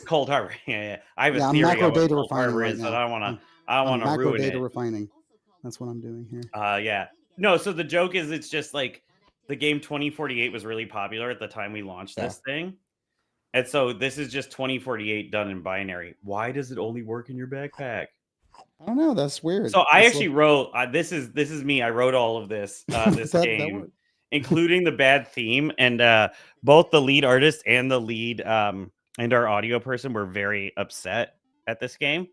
Speaker 2: Cold Harbor. Yeah. I have a
Speaker 3: I'm
Speaker 2: theory
Speaker 3: macro
Speaker 2: of what
Speaker 3: data
Speaker 2: Cold
Speaker 3: refining
Speaker 2: Harbor
Speaker 3: right
Speaker 2: is,
Speaker 3: now.
Speaker 2: but I don't want to
Speaker 3: macro
Speaker 2: ruin
Speaker 3: data
Speaker 2: it.
Speaker 3: refining. That's what I'm doing here.
Speaker 2: Yeah. No, so the joke is it's just like the game 2048 was really popular at the time we launched this thing. And so this is just 2048 done in binary. Why does it only work in your backpack?
Speaker 3: I don't know. That's weird.
Speaker 2: So I actually wrote this is me. I wrote all of this game, including the bad theme, and both the lead artist and the lead and our audio person were very upset at this game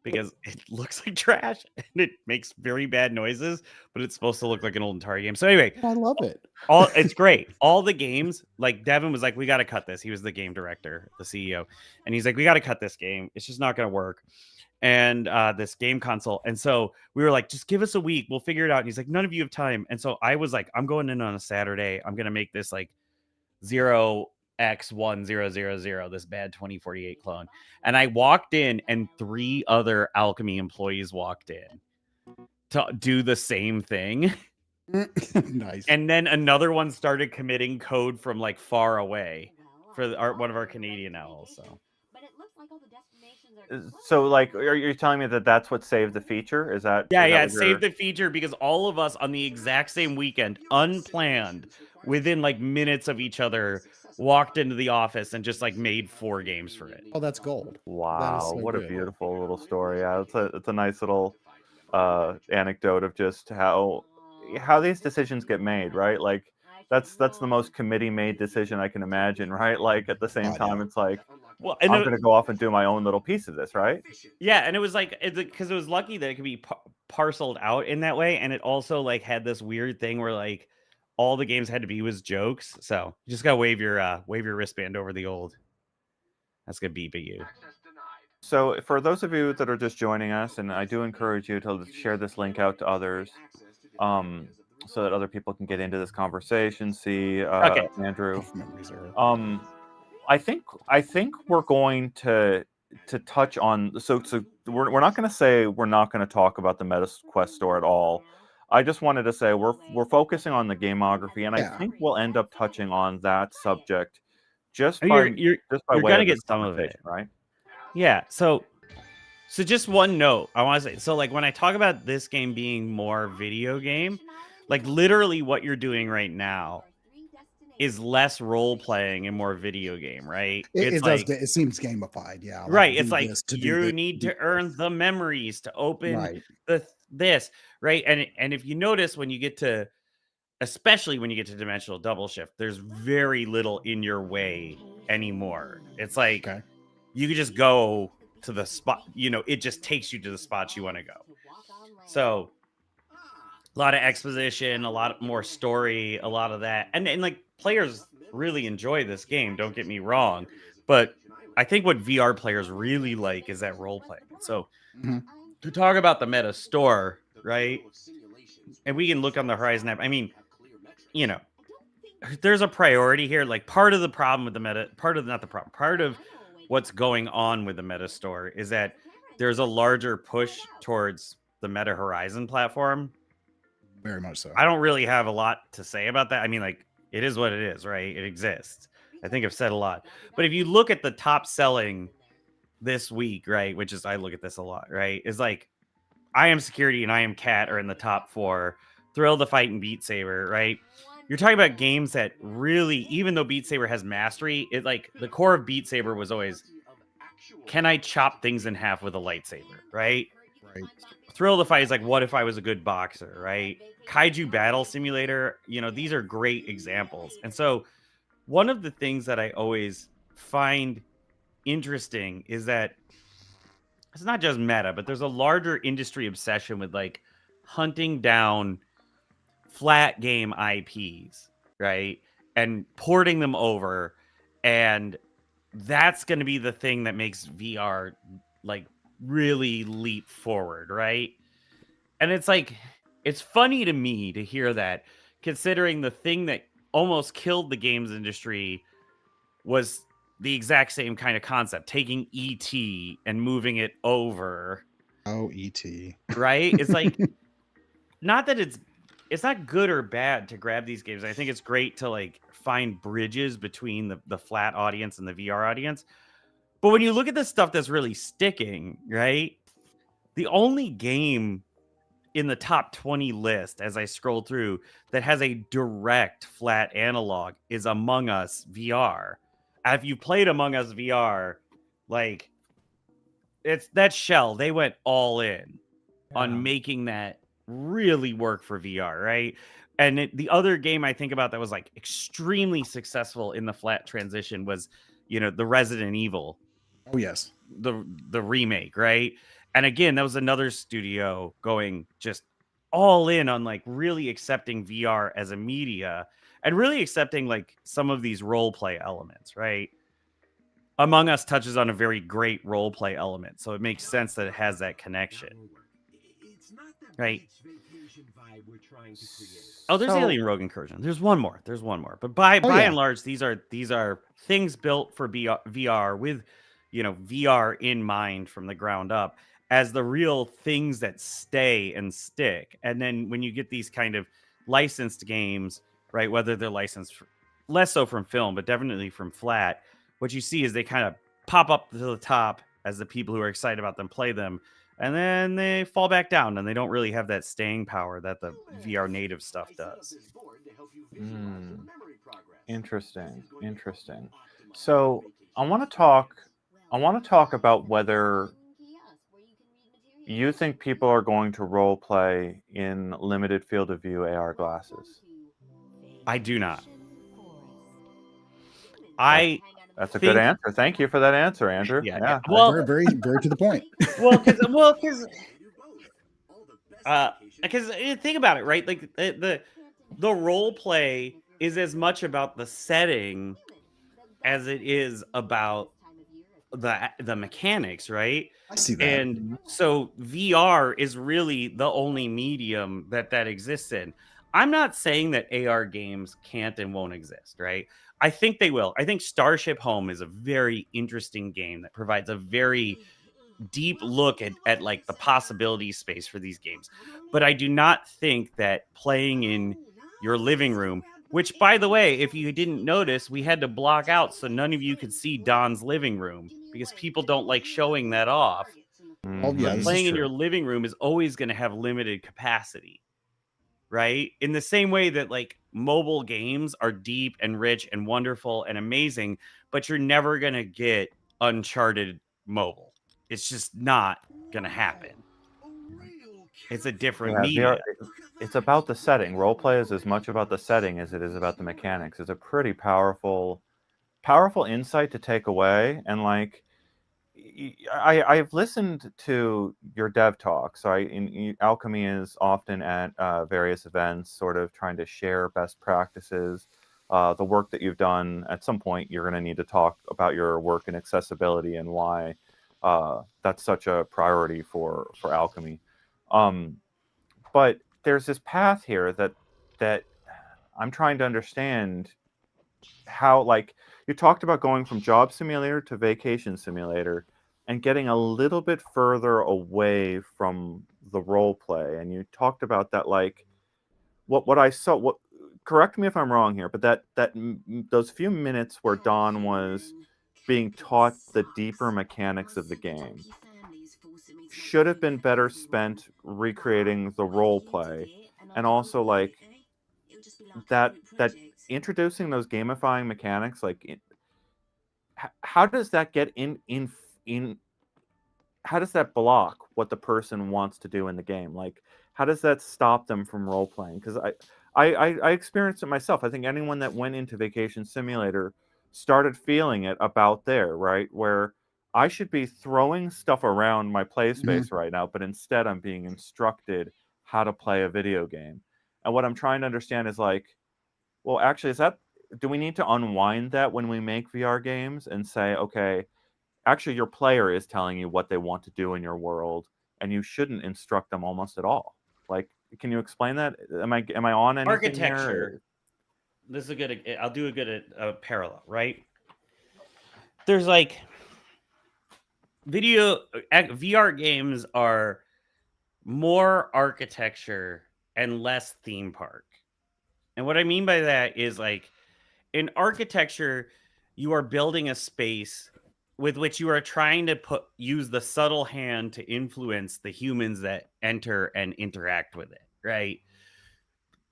Speaker 2: because it looks like trash and it makes very bad noises, but it's supposed to look like an old Atari game. So anyway,
Speaker 3: I love it.
Speaker 2: It's great. All the games, like Devin was like, we got to cut this. He was the game director, the CEO, and he's like, we got to cut this game. It's just not going to work. And this game console. And so we were like, just give us a week. We'll figure it out. And he's like, none of you have time. And so I was like, I'm going in on a Saturday. I'm going to make this like 0x1000, this bad 2048 clone. And I walked in and 3 other Owlchemy employees walked in to do the same thing.
Speaker 3: Nice.
Speaker 2: And then another one started committing code from like far away for one of our Canadian owls.
Speaker 1: So, like, are you telling me that that's what saved the feature? Is that
Speaker 2: it saved the feature because all of us on the exact same weekend, unplanned, within like minutes of each other, walked into the office and just like made 4 games for it.
Speaker 3: Oh, that's gold.
Speaker 1: Wow,
Speaker 3: so
Speaker 1: what
Speaker 3: good.
Speaker 1: a beautiful little story. Yeah, it's a nice little anecdote of just how these decisions get made, right? Like that's the most committee made decision I can imagine, right? Like at the same time, it's like, well, I'm going to go off and do my own little piece of this, right?
Speaker 2: Yeah, and it was like because it was lucky that it could be parceled out in that way, and it also like had this weird thing where like all the games had to be was jokes. So you just gotta wave your wristband over the old. That's gonna beep at you.
Speaker 1: So for those of you that are just joining us, and I do encourage you to share this link out to others, so that other people can get into this conversation. See, Andrew. I think we're going to touch on. So we're not going to say we're not going to talk about the MetaQuest store at all. I just wanted to say we're focusing on the gamography, and I think we'll end up touching on that subject just by
Speaker 2: you're gonna get some of it,
Speaker 1: right?
Speaker 2: Yeah. So just one note I want to say. So like when I talk about this game being more video game, like literally what you're doing right now is less role playing and more video game, right?
Speaker 3: It seems gamified, yeah.
Speaker 2: Like, right. It's like you need to earn the memories to open this, right? And if you notice when you get to, especially when you get to Dimensional Double Shift, there's very little in your way anymore. It's like you could just go to the spot, it just takes you to the spots you want to go. So a lot of exposition, a lot more story, a lot of that. And like players really enjoy this game, don't get me wrong. But I think what VR players really like is that role playing. So to talk about the meta store, right? And we can look on the Horizon app. I mean, there's a priority here. Like part of the problem with the meta, part of what's going on with the meta store is that there's a larger push towards the Meta Horizon platform.
Speaker 3: Very much so.
Speaker 2: I don't really have a lot to say about that. I mean, like, it is what it is, right? It exists. I think I've said a lot. But if you look at the top selling this week, right, which is, I look at this a lot, right, is like, I Am Security and I Am Cat are in the top 4. Thrill the Fight and Beat Saber, right? You're talking about games that really, even though Beat Saber has mastery, it like the core of Beat Saber was always, can I chop things in half with a lightsaber, right?
Speaker 3: Right.
Speaker 2: Thrill the Fight is like, what if I was a good boxer, right? Kaiju Battle Simulator, these are great examples. And so one of the things that I always find interesting is that it's not just meta, but there's a larger industry obsession with like hunting down flat game IPs, right? And porting them over. And that's going to be the thing that makes VR like really leap forward, right? And it's like, it's funny to me to hear that, considering the thing that almost killed the games industry was the exact same kind of concept, taking ET and moving it over,
Speaker 3: Oh, ET.
Speaker 2: right? It's like, not that it's not good or bad to grab these games. I think it's great to like find bridges between the flat audience and the VR audience. But when you look at the stuff that's really sticking, right? The only game in the top 20 list as I scroll through that has a direct flat analog is Among Us VR. If you played Among Us VR, like, it's that shell, they went all in on making that really work for VR, right? And the other game I think about that was like extremely successful in the flat transition was, the Resident Evil,
Speaker 3: Oh, yes.
Speaker 2: the remake, right? And again, that was another studio going just all in on like really accepting VR as a media and really accepting like some of these role play elements, right? Among Us touches on a very great role play element, so it makes sense that it has that connection, right? Oh, there's
Speaker 1: So,
Speaker 2: Alien Rogue Incursion. There's one more. But by
Speaker 3: Oh, yeah.
Speaker 2: and large, these are things built for VR with, VR in mind from the ground up as the real things that stay and stick. And then when you get these kind of licensed games, right, whether they're licensed less so from film, but definitely from flat, what you see is they kind of pop up to the top as the people who are excited about them play them, and then they fall back down and they don't really have that staying power that the VR native stuff does.
Speaker 1: Interesting. So I want to talk about whether you think people are going to role play in limited field of view AR glasses.
Speaker 2: I do not.
Speaker 1: That's a good answer. Thank you for that answer, Andrew.
Speaker 2: Yeah. Well,
Speaker 3: Very, very, very to the point.
Speaker 2: Because think about it, right? Like the role play is as much about the setting as it is about the mechanics, right?
Speaker 3: I see that.
Speaker 2: And so VR is really the only medium that exists in. I'm not saying that AR games can't and won't exist, right? I think they will. I think Starship Home is a very interesting game that provides a very deep look at like the possibility space for these games. But I do not think that playing in your living room, which, by the way, if you didn't notice, we had to block out so none of you could see Don's living room because people don't like showing that off.
Speaker 3: Oh, yeah,
Speaker 2: Playing in your living room is always going to have limited capacity, right? In the same way that like mobile games are deep and rich and wonderful and amazing, but you're never going to get Uncharted mobile. It's just not going to happen. It's a different media.
Speaker 1: It's about the setting. Role play is as much about the setting as it is about the mechanics. It's a pretty powerful insight to take away. And like, I've listened to your dev talks. Owlchemy is often at various events, sort of trying to share best practices. The work that you've done. At some point, you're going to need to talk about your work in accessibility and why that's such a priority for Owlchemy. But there's this path here that I'm trying to understand how, like, you talked about going from job simulator to vacation simulator and getting a little bit further away from the role play. And you talked about that, like, what I saw, correct me if I'm wrong here, but those few minutes where Don was being taught the deeper mechanics of the game should have been better spent recreating the role play, and also like that introducing those gamifying mechanics. Like, how does that get in? How does that block what the person wants to do in the game? Like, how does that stop them from role playing? Because I experienced it myself. I think anyone that went into Vacation Simulator started feeling it about there, right? Where I should be throwing stuff around my play space right now, but instead I'm being instructed how to play a video game. And what I'm trying to understand is like, well, actually, do we need to unwind that when we make VR games and say, okay, actually your player is telling you what they want to do in your world, and you shouldn't instruct them almost at all. Like, can you explain that? Am I on anything
Speaker 2: Architecture.
Speaker 1: here?
Speaker 2: This is a good. I'll do a good parallel, right? There's like VR games are more architecture and less theme park. And what I mean by that is, like, in architecture, you are building a space with which you are trying to use the subtle hand to influence the humans that enter and interact with it, right?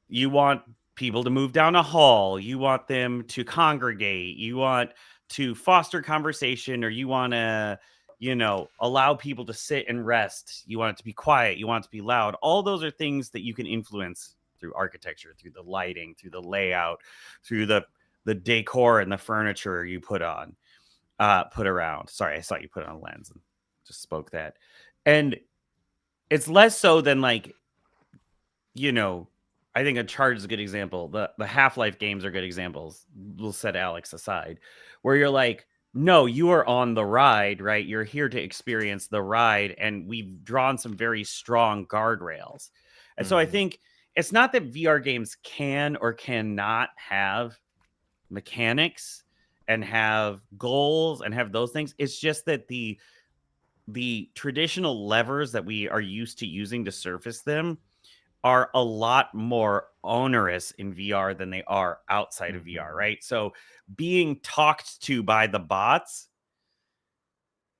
Speaker 2: You want people to move down a hall, you want them to congregate, you want to foster conversation, or you want to, allow people to sit and rest. You want it to be quiet, you want it to be loud. All those are things that you can influence through architecture, through the lighting, through the layout, through the decor and the furniture you put around. Sorry, I saw you put on a lens and just spoke that. And it's less so than, like, I think Uncharted is a good example. The Half-Life games are good examples. We'll set Alex aside, where you're like, no, you are on the ride, right? You're here to experience the ride, and we've drawn some very strong guardrails. And so I think it's not that VR games can or cannot have mechanics and have goals and have those things. It's just that the traditional levers that we are used to using to surface them are a lot more onerous in VR than they are outside of VR, right? So being talked to by the bots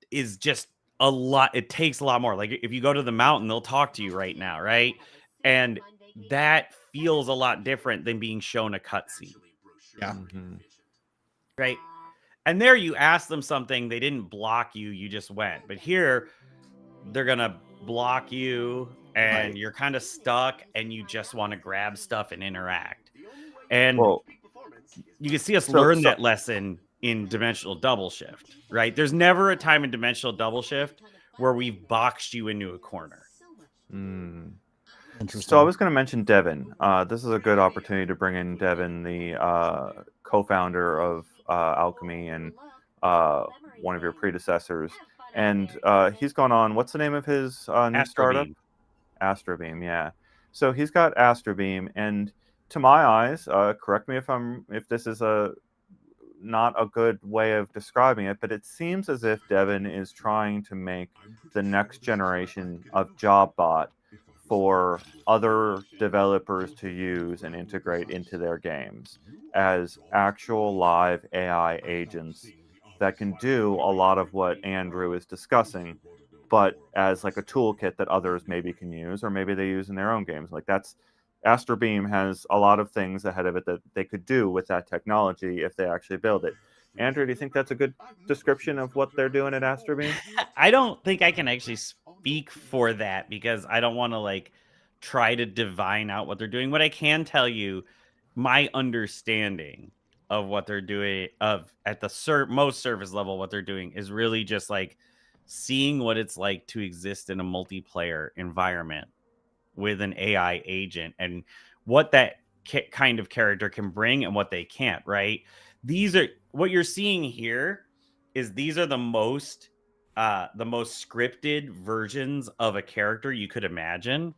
Speaker 2: is just a lot. It takes a lot more. Like, if you go to the mountain, they'll talk to you right now, right? And that feels a lot different than being shown a cutscene.
Speaker 3: Yeah.
Speaker 2: Right. And there you ask them something, they didn't block you, you just went. But here, they're going to block you, and you're kind of stuck, and you just want to grab stuff and interact. And you can see us learn that lesson in Dimensional Double Shift, right? There's never a time in Dimensional Double Shift where we've boxed you into a corner.
Speaker 3: Interesting.
Speaker 1: So I was going to mention Devin. This is a good opportunity to bring in Devin, the co-founder of Owlchemy and one of your predecessors. And he's gone on, what's the name of his new startup? Astrobeam, yeah. So he's got Astrobeam, and to my eyes, correct me if this is not a good way of describing it, but it seems as if Devin is trying to make the next generation of JobBot for other developers to use and integrate into their games as actual live AI agents that can do a lot of what Andrew is discussing, but as like a toolkit that others maybe can use, or maybe they use in their own games. Like, that's Astrobeam has a lot of things ahead of it that they could do with that technology if they actually build it. Andrew, do you think that's a good description of what they're doing at Astrobeam?
Speaker 2: I don't think I can actually speak for that, because I don't want to, like, try to divine out what they're doing. What I can tell you, my understanding of what they're doing, at the most surface level, what they're doing is really just like seeing what it's like to exist in a multiplayer environment with an AI agent, and what that kind of character can bring and what they can't, right? What you're seeing here is these are the most scripted versions of a character you could imagine.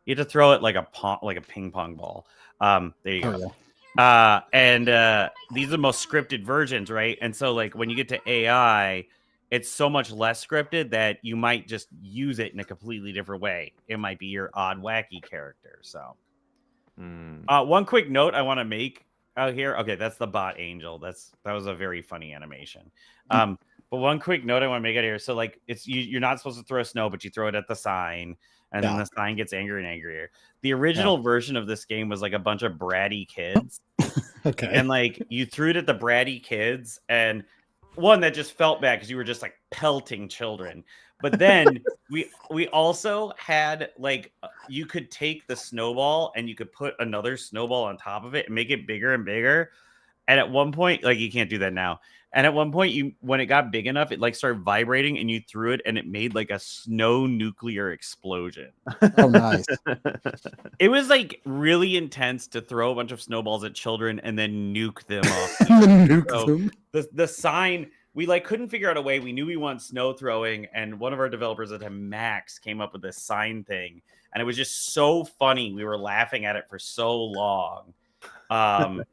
Speaker 2: You have to throw it like a ping pong ball. There you go. And these are the most scripted versions, right? And so, like, when you get to AI, it's so much less scripted that you might just use it in a completely different way. It might be your odd, wacky character. So, one quick note I want to make out here. Okay, that's the bot angel. That was a very funny animation. But one quick note I want to make out here. So, like, you're not supposed to throw snow, but you throw it at the sign, and then the sign gets angrier and angrier. The original version of this game was like a bunch of bratty kids.
Speaker 3: Okay.
Speaker 2: And, like, you threw it at the bratty kids, and one that just felt bad because you were just like pelting children. But then we also had, like, you could take the snowball and you could put another snowball on top of it and make it bigger and bigger. And at one point, like, you can't do that now. And at one point, when it got big enough, it like started vibrating, and you threw it, and it made like a snow nuclear explosion.
Speaker 3: Oh, nice.
Speaker 2: It was like really intense to throw a bunch of snowballs at children and then nuke them off.
Speaker 3: Nuke them.
Speaker 2: The sign we like couldn't figure out a way. We knew we want snow throwing, and one of our developers at the time, Max, came up with this sign thing, and it was just so funny. We were laughing at it for so long. And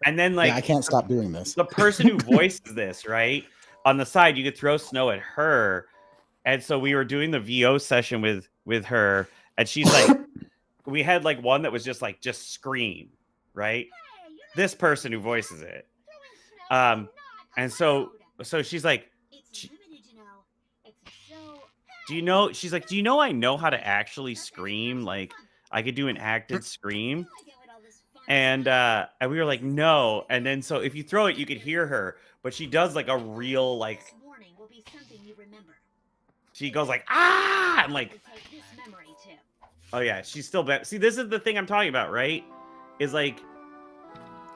Speaker 2: then like
Speaker 3: I can't stop doing this.
Speaker 2: The person who voices this, right, on the side, you could throw snow at her. And so we were doing the VO session with her, and she's like, we had like one that was just scream, right? This person who voices it. And so she's like, do you know? She's like, do you know I know how to actually scream? Like I could do an acted scream. And we were like, no. And then so if you throw it, you could hear her, but she does like a real like. She goes like, ah, and like, oh yeah, she's still bad. See, this is the thing I'm talking about, right? Is like,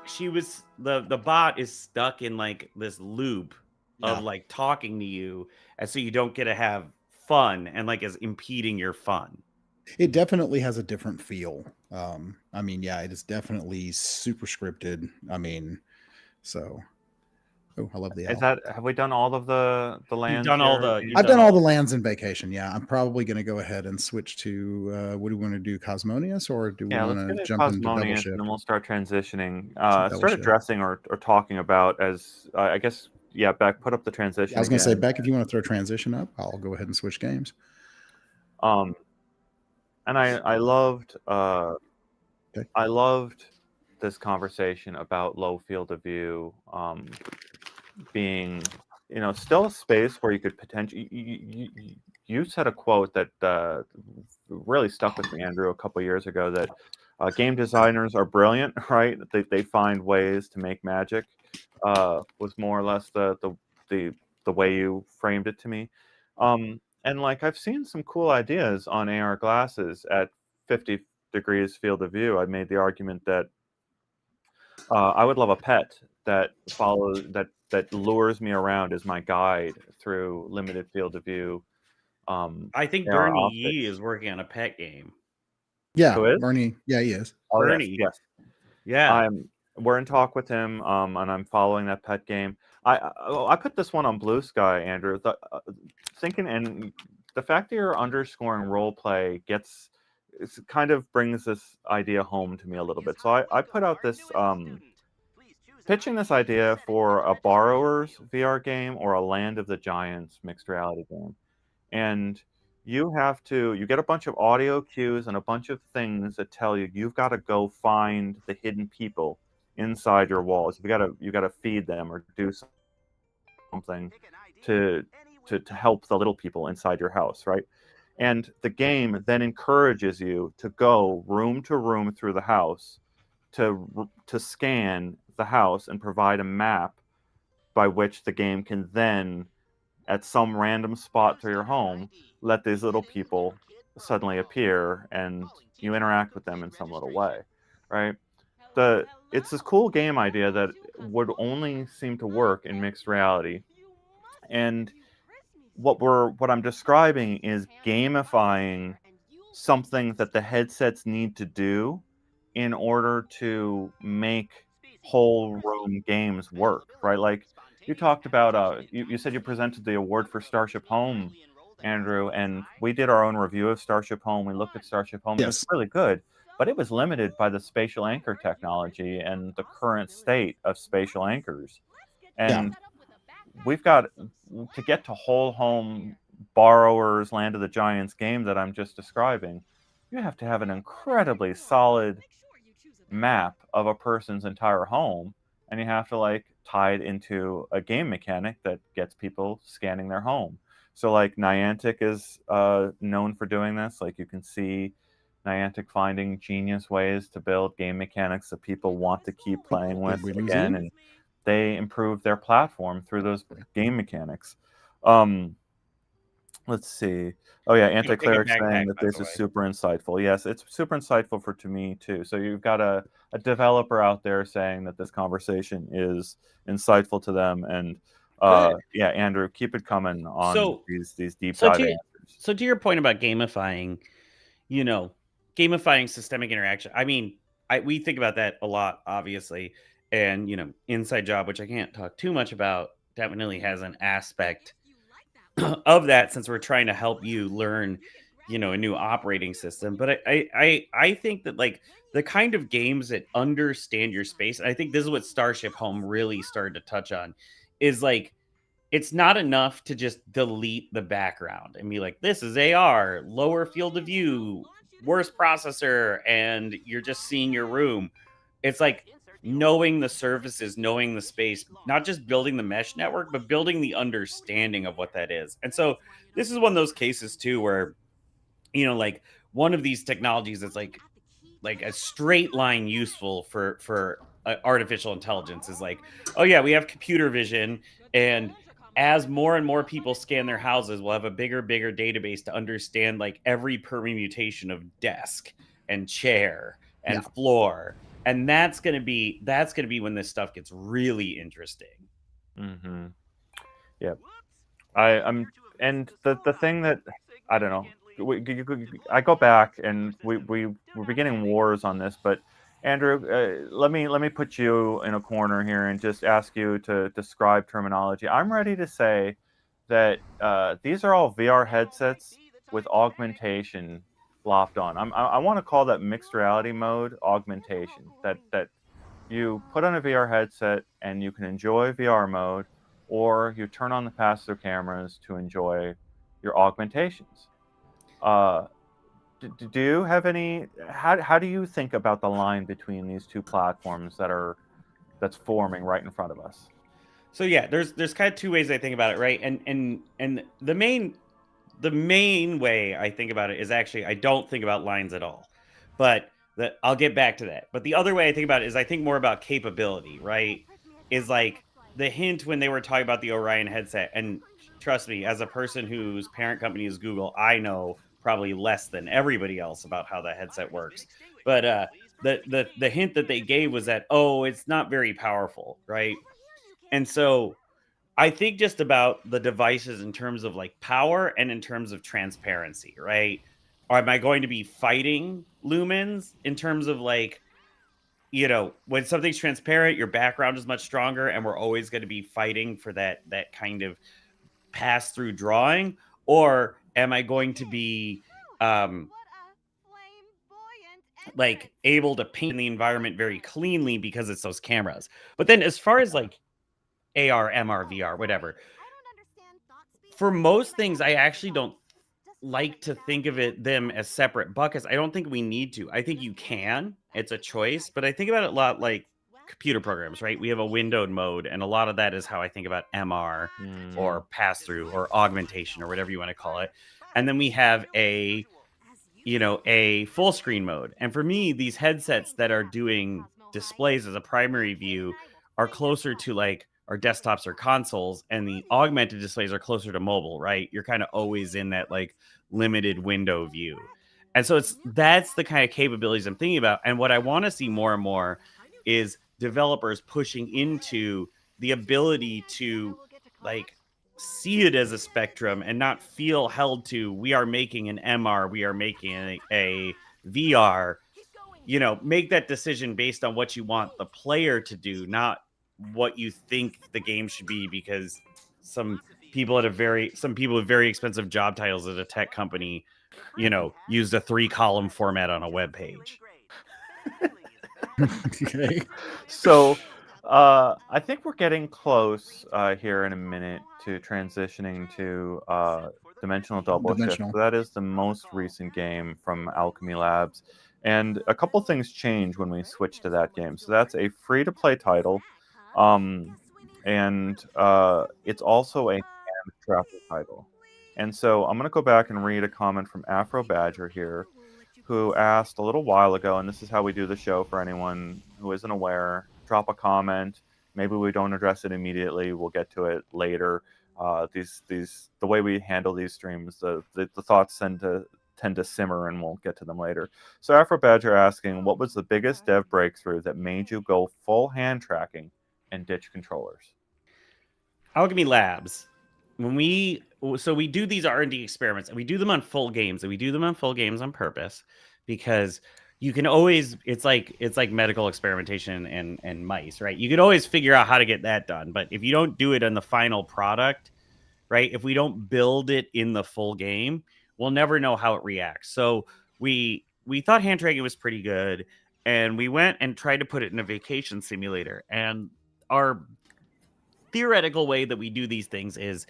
Speaker 2: she was the bot is stuck in like this loop of like talking to you, and so you don't get to have fun, and like is impeding your fun.
Speaker 3: It definitely has a different feel. I mean, yeah, it is definitely super scripted. I mean, so. Oh, I love the owl.
Speaker 1: Have we done all of the lands?
Speaker 2: You've done all the.
Speaker 3: I've done all the lands in Vacation. Yeah, I'm probably going to go ahead and switch to. What do we want to do, Cosmonious, or do we want to jump into Double Ship?
Speaker 1: And then we'll start transitioning. Start addressing or talking about as I guess. Yeah, Beck, put up the transition.
Speaker 3: I was going to say, Beck, if you want to throw transition up, I'll go ahead and switch games.
Speaker 1: And I loved.
Speaker 3: Okay.
Speaker 1: I loved this conversation about low field of view. Being, still a space where you could potentially. You said a quote that really stuck with me, Andrew, a couple years ago. That game designers are brilliant, right? They find ways to make magic. Was more or less the way you framed it to me. And like I've seen some cool ideas on AR glasses at 50 degrees field of view. I made the argument that I would love a pet that follows that lures me around as my guide through limited field of view.
Speaker 2: I think Bernie Yee is working on a pet game.
Speaker 3: Yeah, Bernie. Yeah, he is.
Speaker 1: Oh,
Speaker 2: Bernie.
Speaker 1: Yes.
Speaker 2: Yeah.
Speaker 1: We're in talk with him, and I'm following that pet game. I put this one on Blue Sky, Andrew. Thinking, and the fact that you're underscoring role play kind of brings this idea home to me a little bit. So I put out this pitching this idea for a Borrowers VR game or a Land of the Giants mixed reality game. And you get a bunch of audio cues and a bunch of things that tell you've got to go find the hidden people inside your walls. You got to feed them or do something to help the little people inside your house, right? And the game then encourages you to go room to room through the house to scan the house and provide a map by which the game can then, at some random spot through your home, let these little people suddenly appear and you interact with them in some little way, right? It's this cool game idea that would only seem to work in mixed reality. And what I'm describing is gamifying something that the headsets need to do in order to make whole room games work, right? Like you talked about, you said you presented the award for Starship Home, Andrew, and we did our own review of Starship Home. We looked at Starship Home. Yes. It was really good, but it was limited by the spatial anchor technology and the current state of spatial anchors. And we've got to get to whole home Borrowers Land of the Giants game that I'm just describing. You have to have an incredibly solid map of a person's entire home, and you have to like tie it into a game mechanic that gets people scanning their home. So like Niantic is known for doing this. Like you can see Niantic finding genius ways to build game mechanics that people want to keep playing with again, and they improve their platform through those game mechanics. Let's see. Oh yeah, Anti-Cleric saying that this is super insightful. Yes, it's super insightful to me too. So you've got a developer out there saying that this conversation is insightful to them, and yeah, Andrew, keep it coming on these deep dive answers.
Speaker 2: So to your point about gamifying, gamifying systemic interaction. I mean, we think about that a lot, obviously, and Inside Job, which I can't talk too much about, definitely has an aspect of that, since we're trying to help you learn, a new operating system. But I think that like the kind of games that understand your space, and I think this is what Starship Home really started to touch on, is like it's not enough to just delete the background and be like, this is AR, lower field of view, worse processor, and you're just seeing your room. It's like knowing the surfaces, knowing the space, not just building the mesh network, but building the understanding of what that is. And so this is one of those cases too where, like one of these technologies that's like a straight line useful for artificial intelligence is like, oh yeah, we have computer vision, and as more and more people scan their houses, we'll have a bigger database to understand like every permutation of desk and chair and floor, and that's gonna be when this stuff gets really interesting.
Speaker 1: Mm-hmm. Yeah, I'm, and the thing that I don't know. I go back and we're beginning wars on this, but Andrew, let me put you in a corner here and just ask you to describe terminology. I'm ready to say that these are all VR headsets with augmentation lopped on. I want to call that mixed reality mode augmentation. That you put on a VR headset and you can enjoy VR mode, or you turn on the pass-through cameras to enjoy your augmentations. Do you have any? How do you think about the line between these two platforms that's forming right in front of us?
Speaker 2: So yeah, there's kind of two ways I think about it, right? And the main way I think about it is actually I don't think about lines at all, but I'll get back to that. But the other way I think about it is I think more about capability, right? Is like the hint when they were talking about the Orion headset, and trust me, as a person whose parent company is Google, I know probably less than everybody else about how that headset works. But the hint that they gave was that, oh, it's not very powerful, right? And so I think just about the devices in terms of like power and in terms of transparency, right? Or am I going to be fighting lumens in terms of like, when something's transparent, your background is much stronger, and we're always going to be fighting for that kind of pass through drawing? Or am I going to be like able to paint the environment very cleanly because it's those cameras? But then as far as like AR, MR, VR, whatever, for most things, I actually don't like to think of them as separate buckets. I don't think we need to. I think you can. It's a choice, but I think about it a lot like computer programs, right? We have a windowed mode, and a lot of that is how I think about MR or pass through or augmentation or whatever you want to call it. And then we have a full screen mode. And for me, these headsets that are doing displays as a primary view are closer to like our desktops or consoles, and the augmented displays are closer to mobile, right? You're kind of always in that like limited window view. And so that's the kind of capabilities I'm thinking about. And what I want to see more and more is developers pushing into the ability to like see it as a spectrum and not feel held to, we are making an MR, we are making a VR. Make that decision based on what you want the player to do, not what you think the game should be, because some people with very expensive job titles at a tech company, used a 3-column format on a web page.
Speaker 3: Okay.
Speaker 1: So I think we're getting close here in a minute to transitioning to Dimensional Double Shift. So that is the most recent game from Owlchemy Labs. And a couple things change when we switch to that game. So that's a free-to-play title. And it's also a handcrafted title. And so I'm going to go back and read a comment from Afro Badger here, who asked a little while ago, and this is how we do the show for anyone who isn't aware. Drop a comment. Maybe we don't address it immediately. We'll get to it later. The way we handle these streams, the thoughts tend to simmer, and we'll get to them later. So Afro Badger asking, what was the biggest dev breakthrough that made you go full hand tracking and ditch controllers?
Speaker 2: Owlchemy Labs. We do these R&D experiments, and we do them on full games, and we do them on full games on purpose, because you can always, it's like medical experimentation and mice, right? You can always figure out how to get that done. But if you don't do it in the final product, right? If we don't build it in the full game, we'll never know how it reacts. So we thought hand tracking was pretty good, and we went and tried to put it in a vacation simulator. And our theoretical way that we do these things is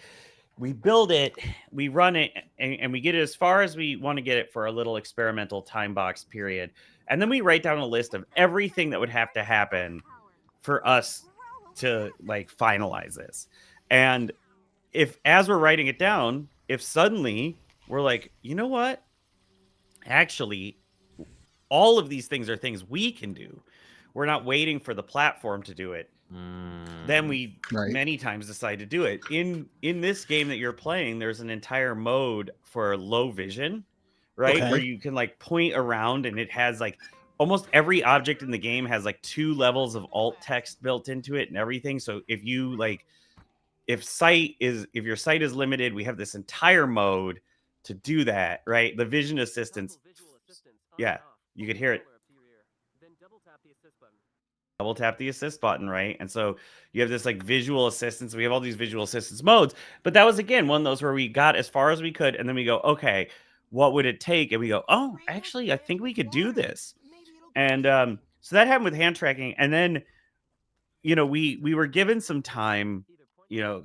Speaker 2: we build it, we run it, and we get it as far as we want to get it for a little experimental time box period. And then we write down a list of everything that would have to happen for us to like finalize this. And if, as we're writing it down, if suddenly we're like, you know what? Actually, all of these things are things we can do. We're not waiting for the platform to do it. Then we many times decide to do it. In this game that you're playing, there's an entire mode for low vision, right? Where you can like point around, and it has like almost every object in the game has like 2 levels of alt text built into it and everything. So if you like, if your sight is limited, we have this entire mode to do that, right? The vision assistance. Yeah, you could hear it. Double tap the assist button, right? And so you have this like visual assistance. We have all these visual assistance modes, but that was again one of those where we got as far as we could, and then we go, okay, what would it take? And we go, oh, actually, I think we could do this. And so that happened with hand tracking, and then we were given some time, to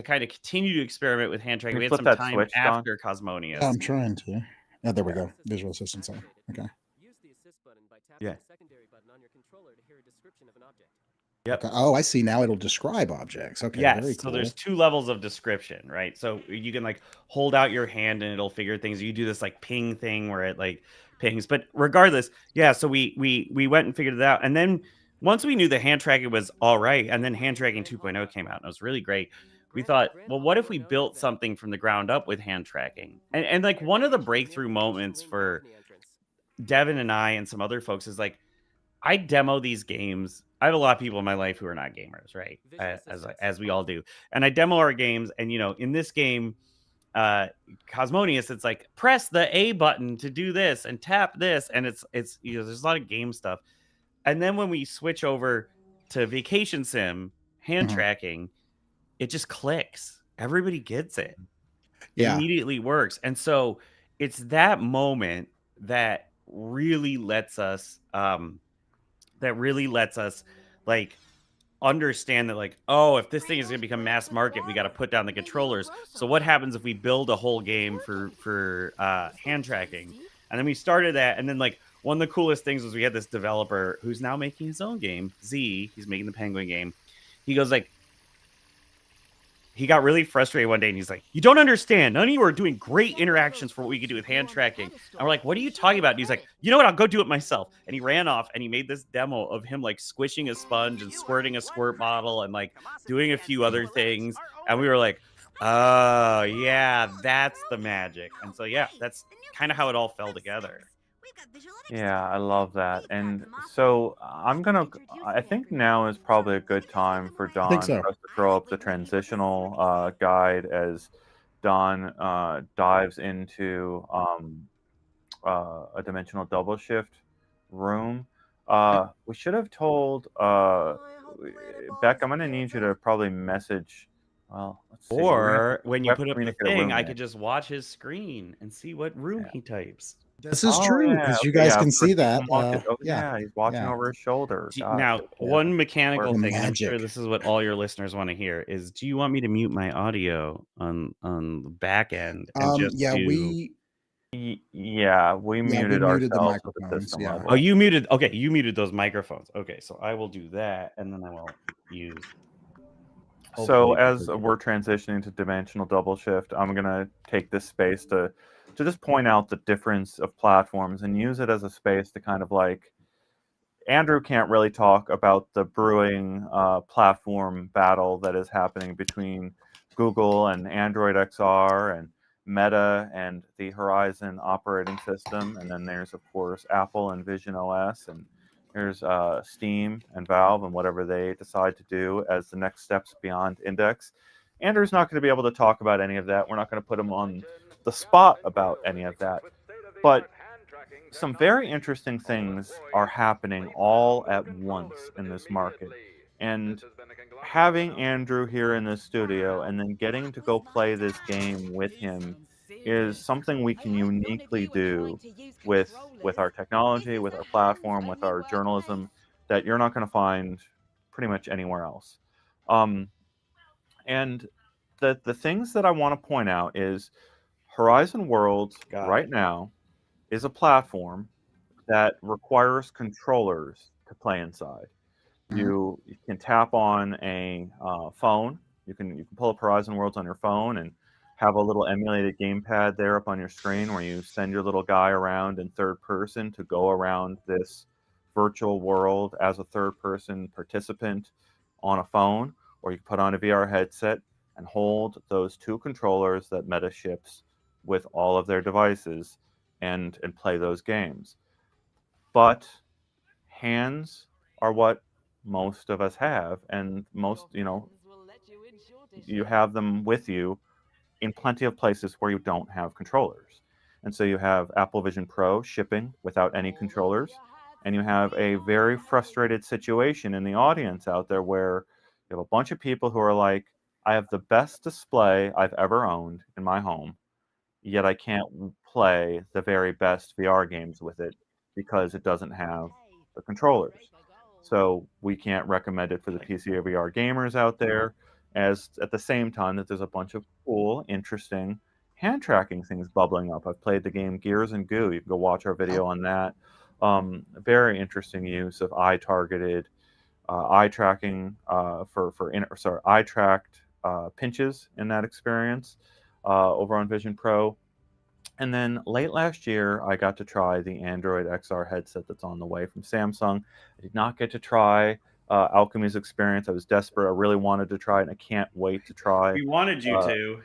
Speaker 2: kind of continue to experiment with hand tracking. We had some time after Cosmonious.
Speaker 3: I'm trying to. Oh, there we go. Visual assistance on. Okay.
Speaker 2: Yeah.
Speaker 3: Yep. Okay. Oh, I see. Now it'll describe objects. Okay.
Speaker 2: Yes.
Speaker 3: Very cool.
Speaker 2: So there's 2 levels of description, right? So you can like hold out your hand and it'll figure things. You do this like ping thing where it like pings. But regardless, yeah. So we went and figured it out, and then once we knew the hand tracking was all right, and then hand tracking 2.0 came out, and it was really great. We thought, well, what if we built something from the ground up with hand tracking? And like one of the breakthrough moments for Devin and I and some other folks is like, I demo these games. I have a lot of people in my life who are not gamers, right? As we all do. And I demo our games. And, in this game, Cosmonious, it's like, press the A button to do this and tap this. And it's there's a lot of game stuff. And then when we switch over to Vacation Sim, hand tracking, it just clicks. Everybody gets it. It immediately works. And so it's that moment that really lets us like understand that like, oh, if this thing is going to become mass market, we got to put down the controllers. So what happens if we build a whole game for hand tracking? And then we started that, and then like one of the coolest things was we had this developer who's now making his own game, Z. He's making the Penguin game. He goes like, he got really frustrated one day, and he's like, you don't understand. None of you are doing great interactions for what we could do with hand tracking. And we're like, what are you talking about? And he's like, you know what? I'll go do it myself. And he ran off, and he made this demo of him like squishing a sponge and squirting a squirt bottle and like doing a few other things. And we were like, oh, yeah, that's the magic. And so, yeah, that's kind of how it all fell together.
Speaker 1: Yeah, I love that. And so I think now is probably a good time for Don for us to throw up the transitional guide as Don dives into a dimensional double shift room. We should have told Beck, I'm going to need you to probably message. Well, let's see.
Speaker 2: Or when you put up the thing, I could just watch his screen and see what room he types.
Speaker 3: This is true, because you guys can see that.
Speaker 1: He's watching over his shoulder.
Speaker 2: Now, one mechanical thing, and I'm sure this is what all your listeners want to hear, is do you want me to mute my audio on the back end? And
Speaker 3: we
Speaker 1: muted ourselves
Speaker 3: the microphones.
Speaker 2: Oh, you muted. Okay, you muted those microphones. Okay, so I will do that, and then I will use.
Speaker 1: So as we're transitioning to dimensional double shift, I'm going to take this space to just point out the difference of platforms and use it as a space to kind of like, Andrew can't really talk about the brewing platform battle that is happening between Google and Android XR and Meta and the Horizon operating system. And then there's, of course, Apple and Vision OS, and there's Steam and Valve and whatever they decide to do as the next steps beyond Index. Andrew's not going to be able to talk about any of that. We're not going to put him on the spot about any of that. But some very interesting things are happening all at once in this market. And having Andrew here in the studio and then getting to go play this game with him is something we can uniquely do with our technology, with our platform, with our journalism that you're not going to find pretty much anywhere else. Um, and the things that I want to point out is Horizon Worlds right now is a platform that requires controllers to play inside. You can tap on a phone. You can pull up Horizon Worlds on your phone and have a little emulated gamepad there up on your screen where you send your little guy around in third person to go around this virtual world as a third person participant on a phone, or you can put on a VR headset and hold those two controllers that Meta ships with all of their devices and play those games. But hands are what most of us have, and most, you have them with you in plenty of places where you don't have controllers. And so you have Apple Vision Pro shipping without any controllers, and you have a very frustrated situation in the audience out there where you have a bunch of people who are like, I have the best display I've ever owned in my home, yet I can't play the very best VR games with it because it doesn't have the controllers. So we can't recommend it for the PC or VR gamers out there, as at the same time that there's a bunch of cool, interesting hand tracking things bubbling up. I've played the game Gears and Goo. You can go watch our video on that. Very interesting use of eye-targeted eye tracking eye tracked pinches in that experience over on Vision Pro. And then late last year, I got to try the Android XR headset that's on the way from Samsung. I did not get to try Owlchemy's experience. I was desperate. I really wanted to try it, and I can't wait to try.
Speaker 2: We wanted you to.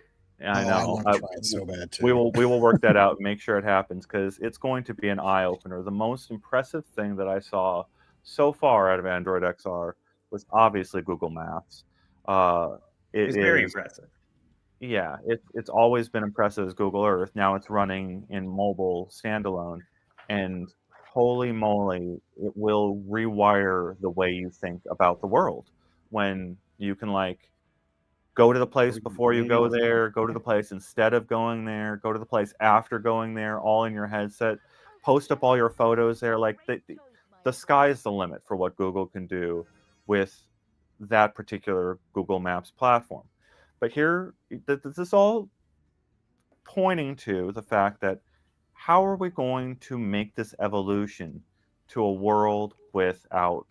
Speaker 1: I know.
Speaker 3: I want to try it so bad too.
Speaker 1: We will work that out and make sure it happens because it's going to be an eye opener. The most impressive thing that I saw so far out of Android XR was obviously Google Maps.
Speaker 2: It's very impressive.
Speaker 1: Yeah, it's always been impressive as Google Earth. Now it's running in mobile standalone, and holy moly, it will rewire the way you think about the world when you can like go to the place before you go there, go to the place instead of going there, go to the place after going there, all in your headset, post up all your photos there. Like the sky is the limit for what Google can do with that particular Google Maps platform. But here, this is all pointing to the fact that how are we going to make this evolution to a world without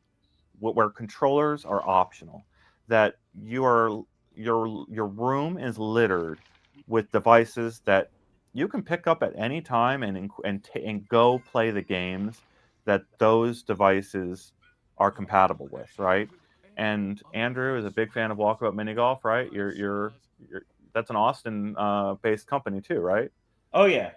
Speaker 1: where controllers are optional, that your room is littered with devices that you can pick up at any time and go play the games that those devices are compatible with, right? And Andrew is a big fan of Walkabout Mini Golf, right? You're that's an Austin based company too, right?
Speaker 2: Oh yeah.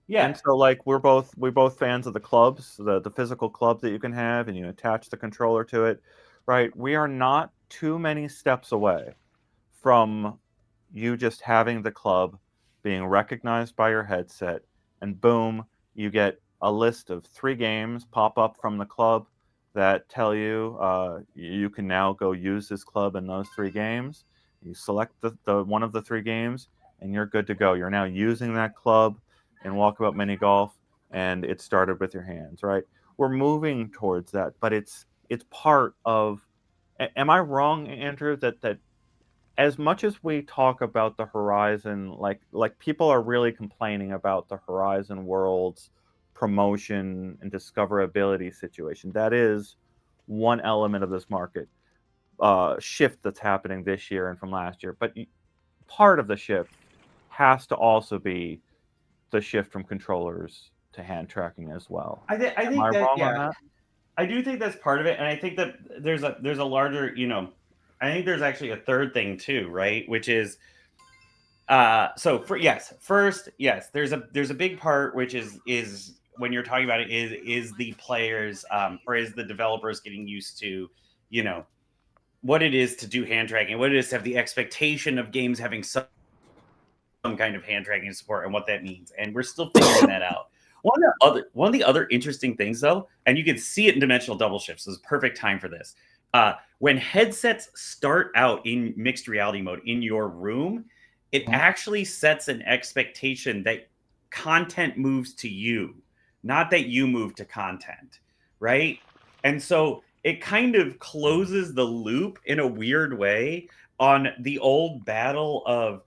Speaker 2: Yeah.
Speaker 1: And so like we're both fans of the clubs, the physical club that you can have, and you attach the controller to it, right? We are not too many steps away from you just having the club being recognized by your headset, and boom, you get a list of 3 games pop up from the club that tell you you can now go use this club in those 3 games. You select the one of the 3 games, and you're good to go. You're now using that club in Walkabout Mini Golf, and it started with your hands, right? We're moving towards that, but it's part of. Am I wrong, Andrew, that as much as we talk about the Horizon, like people are really complaining about the Horizon Worlds promotion and discoverability situation. That is one element of this market shift that's happening this year and from last year. But part of the shift has to also be the shift from controllers to hand tracking as well.
Speaker 2: I think
Speaker 1: Am I wrong on that?
Speaker 2: I do think that's part of it, and I think that there's a larger, I think there's actually a third thing too, right? Which is, there's a big part which is when you're talking about it is the players or is the developers getting used to, what it is to do hand tracking, what it is to have the expectation of games having some kind of hand tracking support and what that means, and we're still figuring that out. One of the other interesting things, though, and you can see it in dimensional double shifts. So it's perfect time for this. When headsets start out in mixed reality mode in your room, it actually sets an expectation that content moves to you, not that you move to content, right? And so it kind of closes the loop in a weird way on the old battle of,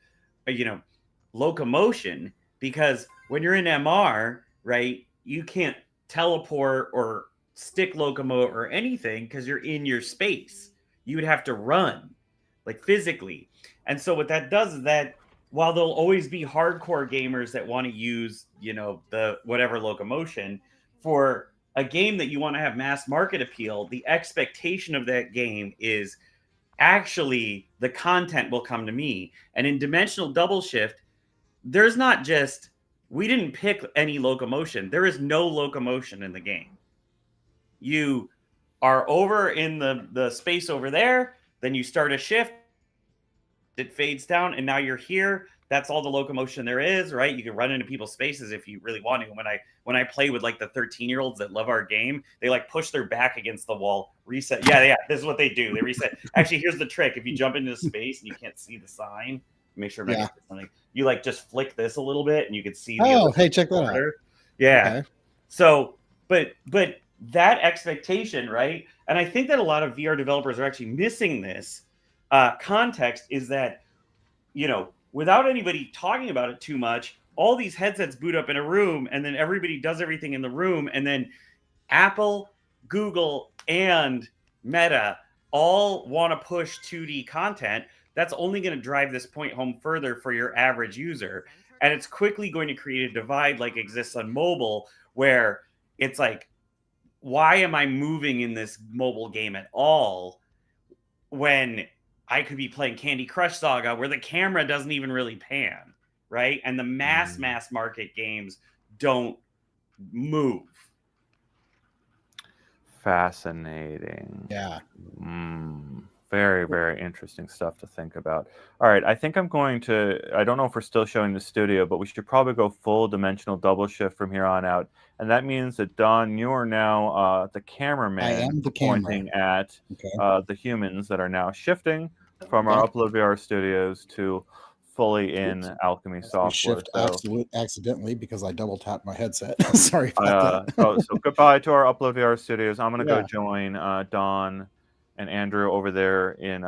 Speaker 2: locomotion, because when you're in MR, right, you can't teleport or stick locomote or anything because you're in your space. You would have to run, like physically. And so what that does is that while there'll always be hardcore gamers that want to use, the whatever locomotion for a game that you want to have mass market appeal, the expectation of that game is actually the content will come to me. And in dimensional double shift, there's not just, we didn't pick any locomotion. There is no locomotion in the game. You are over in the space over there, then you start a shift, it fades down, and now you're here. That's all the locomotion there is, right? You can run into people's spaces if you really want to. When I play with like the 13-year-olds that love our game, they like push their back against the wall, reset. Yeah, this is what they do. They reset. Actually, here's the trick. If you jump into space and you can't see the sign, make sure I'm not getting something. You like just flick this a little bit and you can see the
Speaker 3: hey, check that out.
Speaker 2: Yeah. Okay. So, but that expectation, right? And I think that a lot of VR developers are actually missing this context, is that, without anybody talking about it too much, all these headsets boot up in a room, and then everybody does everything in the room, and then Apple, Google, and Meta all want to push 2D content. That's only going to drive this point home further for your average user. And it's quickly going to create a divide like exists on mobile, where it's like, why am I moving in this mobile game at all when I could be playing Candy Crush Saga, where the camera doesn't even really pan, right? And the mass market games don't move.
Speaker 1: Fascinating.
Speaker 3: Yeah.
Speaker 1: Very, very interesting stuff to think about. All right, I think I'm going to, I don't know if we're still showing the studio, but we should probably go full dimensional double shift from here on out. And that means that, Don, you are now the cameraman.
Speaker 3: I am the
Speaker 1: pointing at the humans that are now shifting from our UploadVR studios to fully in Owlchemy software.
Speaker 3: Shift accidentally because I double tapped my headset. Sorry about
Speaker 1: that. So goodbye to our UploadVR studios. I'm going to go join Don and Andrew over there in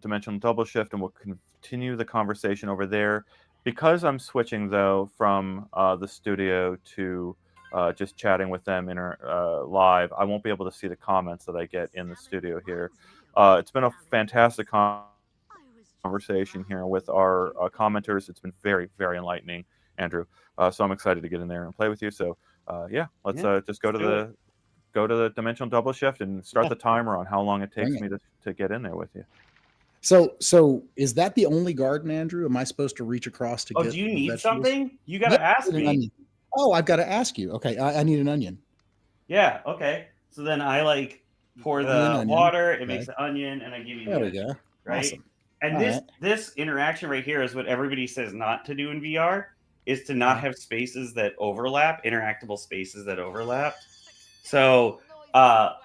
Speaker 1: Dimensional Double Shift, and we'll continue the conversation over there. Because I'm switching, though, from the studio to just chatting with them live, I won't be able to see the comments that I get in the studio here. It's been a fantastic conversation here with our commenters. It's been very, very enlightening, Andrew. So I'm excited to get in there and play with you. So let's just go to the dimensional double shift and start the timer on how long it takes me to get in there with you.
Speaker 3: So is that the only garden, Andrew? Am I supposed to reach across to get?
Speaker 2: Do you need something? You got to ask me.
Speaker 3: Oh, I've got to ask you. Okay, I need an onion.
Speaker 2: Yeah. Okay. So then I pour the water. It makes the onion, and I give you.
Speaker 3: There we go.
Speaker 2: Right.
Speaker 3: Awesome.
Speaker 2: And this interaction right here is what everybody says not to do in VR, is to not have spaces that overlap, interactable spaces that overlap. So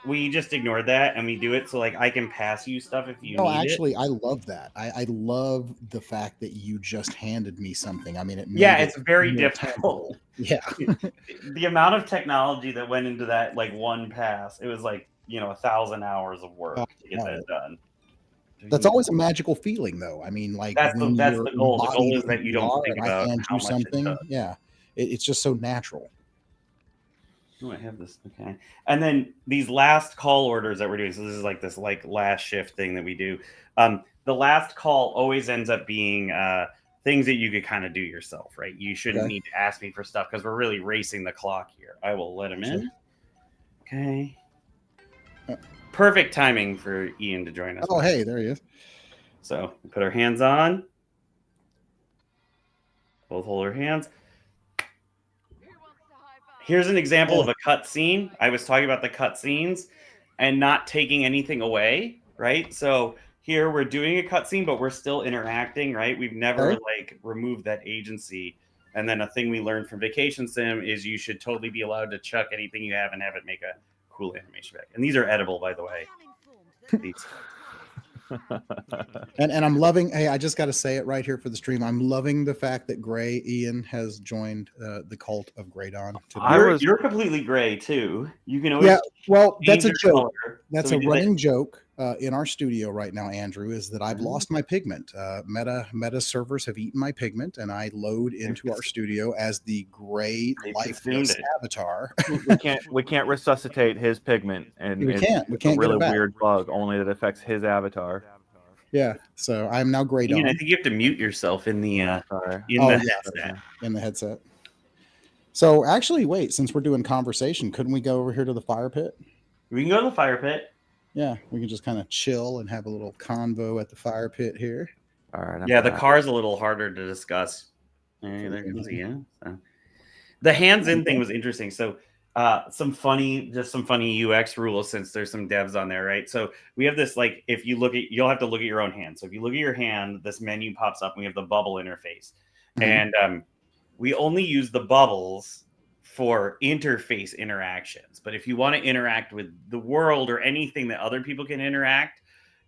Speaker 2: we just ignored that and we do it so I can pass you stuff if you need
Speaker 3: actually,
Speaker 2: it.
Speaker 3: I love that. I love the fact that you just handed me something. I mean,
Speaker 2: it's very difficult.
Speaker 3: Yeah.
Speaker 2: The amount of technology that went into that one pass, it was 1,000 hours of work to get that done.
Speaker 3: That's always a magical feeling, though. I mean,
Speaker 2: that's the goal. The goal is that you don't think about how much something. It does.
Speaker 3: Yeah, it's just so natural.
Speaker 2: Oh, I have this. Okay, and then these last call orders that we're doing. So this is this last shift thing that we do. The last call always ends up being things that you could kind of do yourself, right? You shouldn't need to ask me for stuff because we're really racing the clock here. I will let him in. Okay. Perfect timing for Ian to join us.
Speaker 3: Oh, hey, there he is.
Speaker 2: So we put our hands on. Both hold our hands. Here's an example of a cut scene. I was talking about the cut scenes and not taking anything away, right? So here we're doing a cut scene, but we're still interacting, right? We've never removed that agency And then a thing we learned from Vacation Sim is you should totally be allowed to chuck anything you have and have it make a cool animation back. And these are edible, by the way. These.
Speaker 3: And I'm loving. Hey, I just got to say it right here for the stream. I'm loving the fact that Gray Ian has joined the cult of Graydon.
Speaker 2: You're completely gray too. You can always
Speaker 3: well, that's a joke.
Speaker 2: Color.
Speaker 3: That's a running joke in our studio right now, Andrew. Is that I've lost my pigment. Meta servers have eaten my pigment, and I load into our studio as the gray lifeless avatar.
Speaker 1: we can't resuscitate his pigment, and
Speaker 3: we can't. We can't
Speaker 1: a really weird bug. Only that affects his avatar.
Speaker 3: Yeah, so I'm now Graydon.
Speaker 2: I think you have to mute yourself in the
Speaker 3: headset. So actually, wait, since we're doing conversation, couldn't we go over here to the fire pit?
Speaker 2: We can go to the fire pit.
Speaker 3: Yeah, we can just kind of chill and have a little convo at the fire pit here.
Speaker 1: All right.
Speaker 2: Yeah, the car's a little harder to discuss. The hands-in thing was interesting. So some funny UX rules, since there's some devs on there, right? So we have this, like, if you look at, you'll have to look at your own hand. So if you look at your hand, this menu pops up and we have the bubble interface. And we only use the bubbles for interface interactions. But if you want to interact with the world or anything that other people can interact,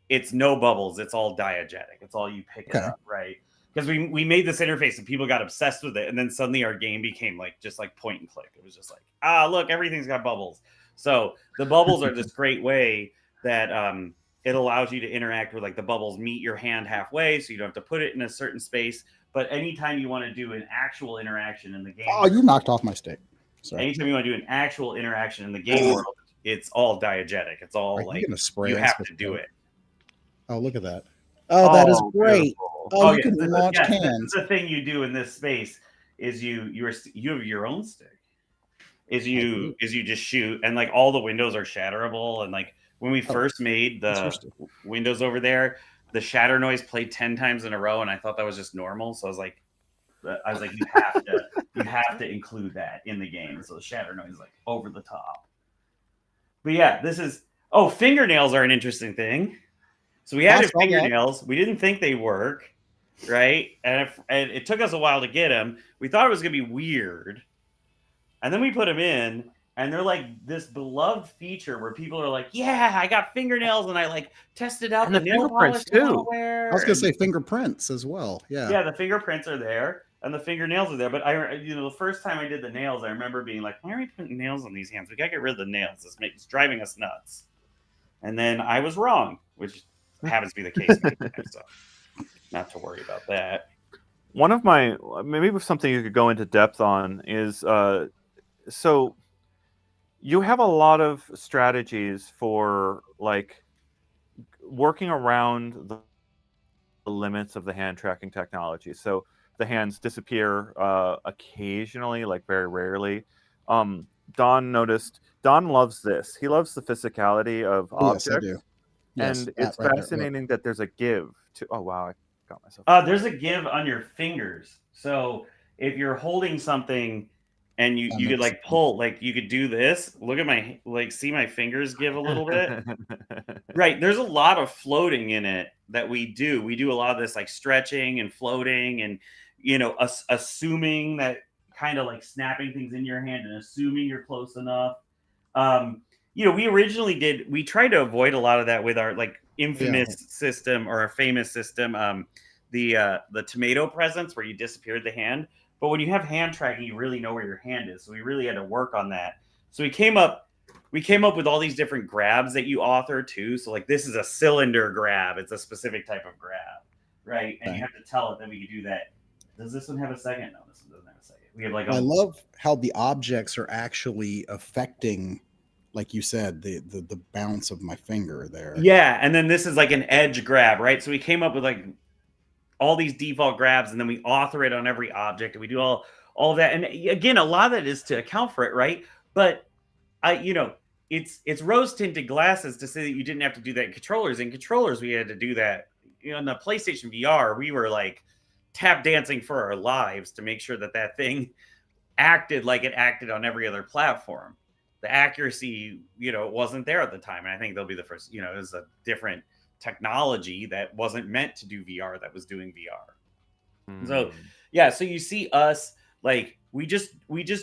Speaker 2: it's no bubbles. It's all diegetic. It's all you pick it up, right? Because we made this interface and people got obsessed with it. And then suddenly our game became just like point and click. It was just like, look, everything's got bubbles. So the bubbles are this great way that it allows you to interact with, like, the bubbles meet your hand halfway. So you don't have to put it in a certain space. But anytime you want to do an actual interaction in the game.
Speaker 3: Oh, you knocked off my stick. Sorry.
Speaker 2: Anytime you want to do an actual interaction in the game world, it's all diegetic. It's all you have to do it.
Speaker 3: Oh, look at that. Oh, that is great.
Speaker 2: Beautiful.
Speaker 3: You can launch cans.
Speaker 2: The thing you do in this space is you have your own stick. Is you just shoot, and like all the windows are shatterable. And like when we first made the windows over there, the shatter noise played 10 times in a row, and I thought that was just normal. So I was like, you have to include that in the game. So the shatter noise is like over the top. But yeah, fingernails are an interesting thing. So we added fingernails. We didn't think they work, right? And it took us a while to get them. We thought it was going to be weird. And then we put them in, and they're like this beloved feature where people are like, yeah, I got fingernails, and I like tested out the nail polish too.
Speaker 3: I was going to say fingerprints as well. Yeah.
Speaker 2: Yeah, the fingerprints are there, and the fingernails are there. But the first time I did the nails, I remember being like, why are we putting nails on these hands? We got to get rid of the nails. It's driving us nuts. And then I was wrong, which happens to be the case many times, so not to worry about that.
Speaker 1: One of my, maybe something you could go into depth on is, so you have a lot of strategies for like working around the limits of the hand tracking technology. So the hands disappear occasionally, like very rarely. Don loves this. He loves the physicality of objects. Yes, I do. And it's fascinating that there's a give to. Oh wow, I got myself.
Speaker 2: There's a give on your fingers. So if you're holding something and you could like pull, like you could do this. Look at my, like, see my fingers give a little bit. Right. There's a lot of floating in it that we do. We do a lot of this like stretching and floating and, assuming that, kind of like snapping things in your hand and assuming you're close enough. We tried to avoid a lot of that with our like infamous system or our famous system, the tomato presence where you disappeared the hand. But when you have hand tracking, you really know where your hand is. So we really had to work on that. So we came up with all these different grabs that you author too. So like this is a cylinder grab. It's a specific type of grab, right? And you have to tell it that we could do that. Does this one have a second? No, this one doesn't have a second. We have like
Speaker 3: I love how the objects are actually affecting, like you said, the bounce of my finger there.
Speaker 2: Yeah, and then this is like an edge grab, right? So we came up with like all these default grabs, and then we author it on every object, and we do all of that. And again, a lot of that is to account for it, right? But it's rose tinted glasses to say that you didn't have to do that in controllers. In controllers, we had to do that. In the PlayStation VR, we were like tap dancing for our lives to make sure that thing acted like it acted on every other platform. The accuracy, wasn't there at the time. And I think they'll be the first, it was a different technology that wasn't meant to do VR that was doing VR. So, yeah. So you see us Like we just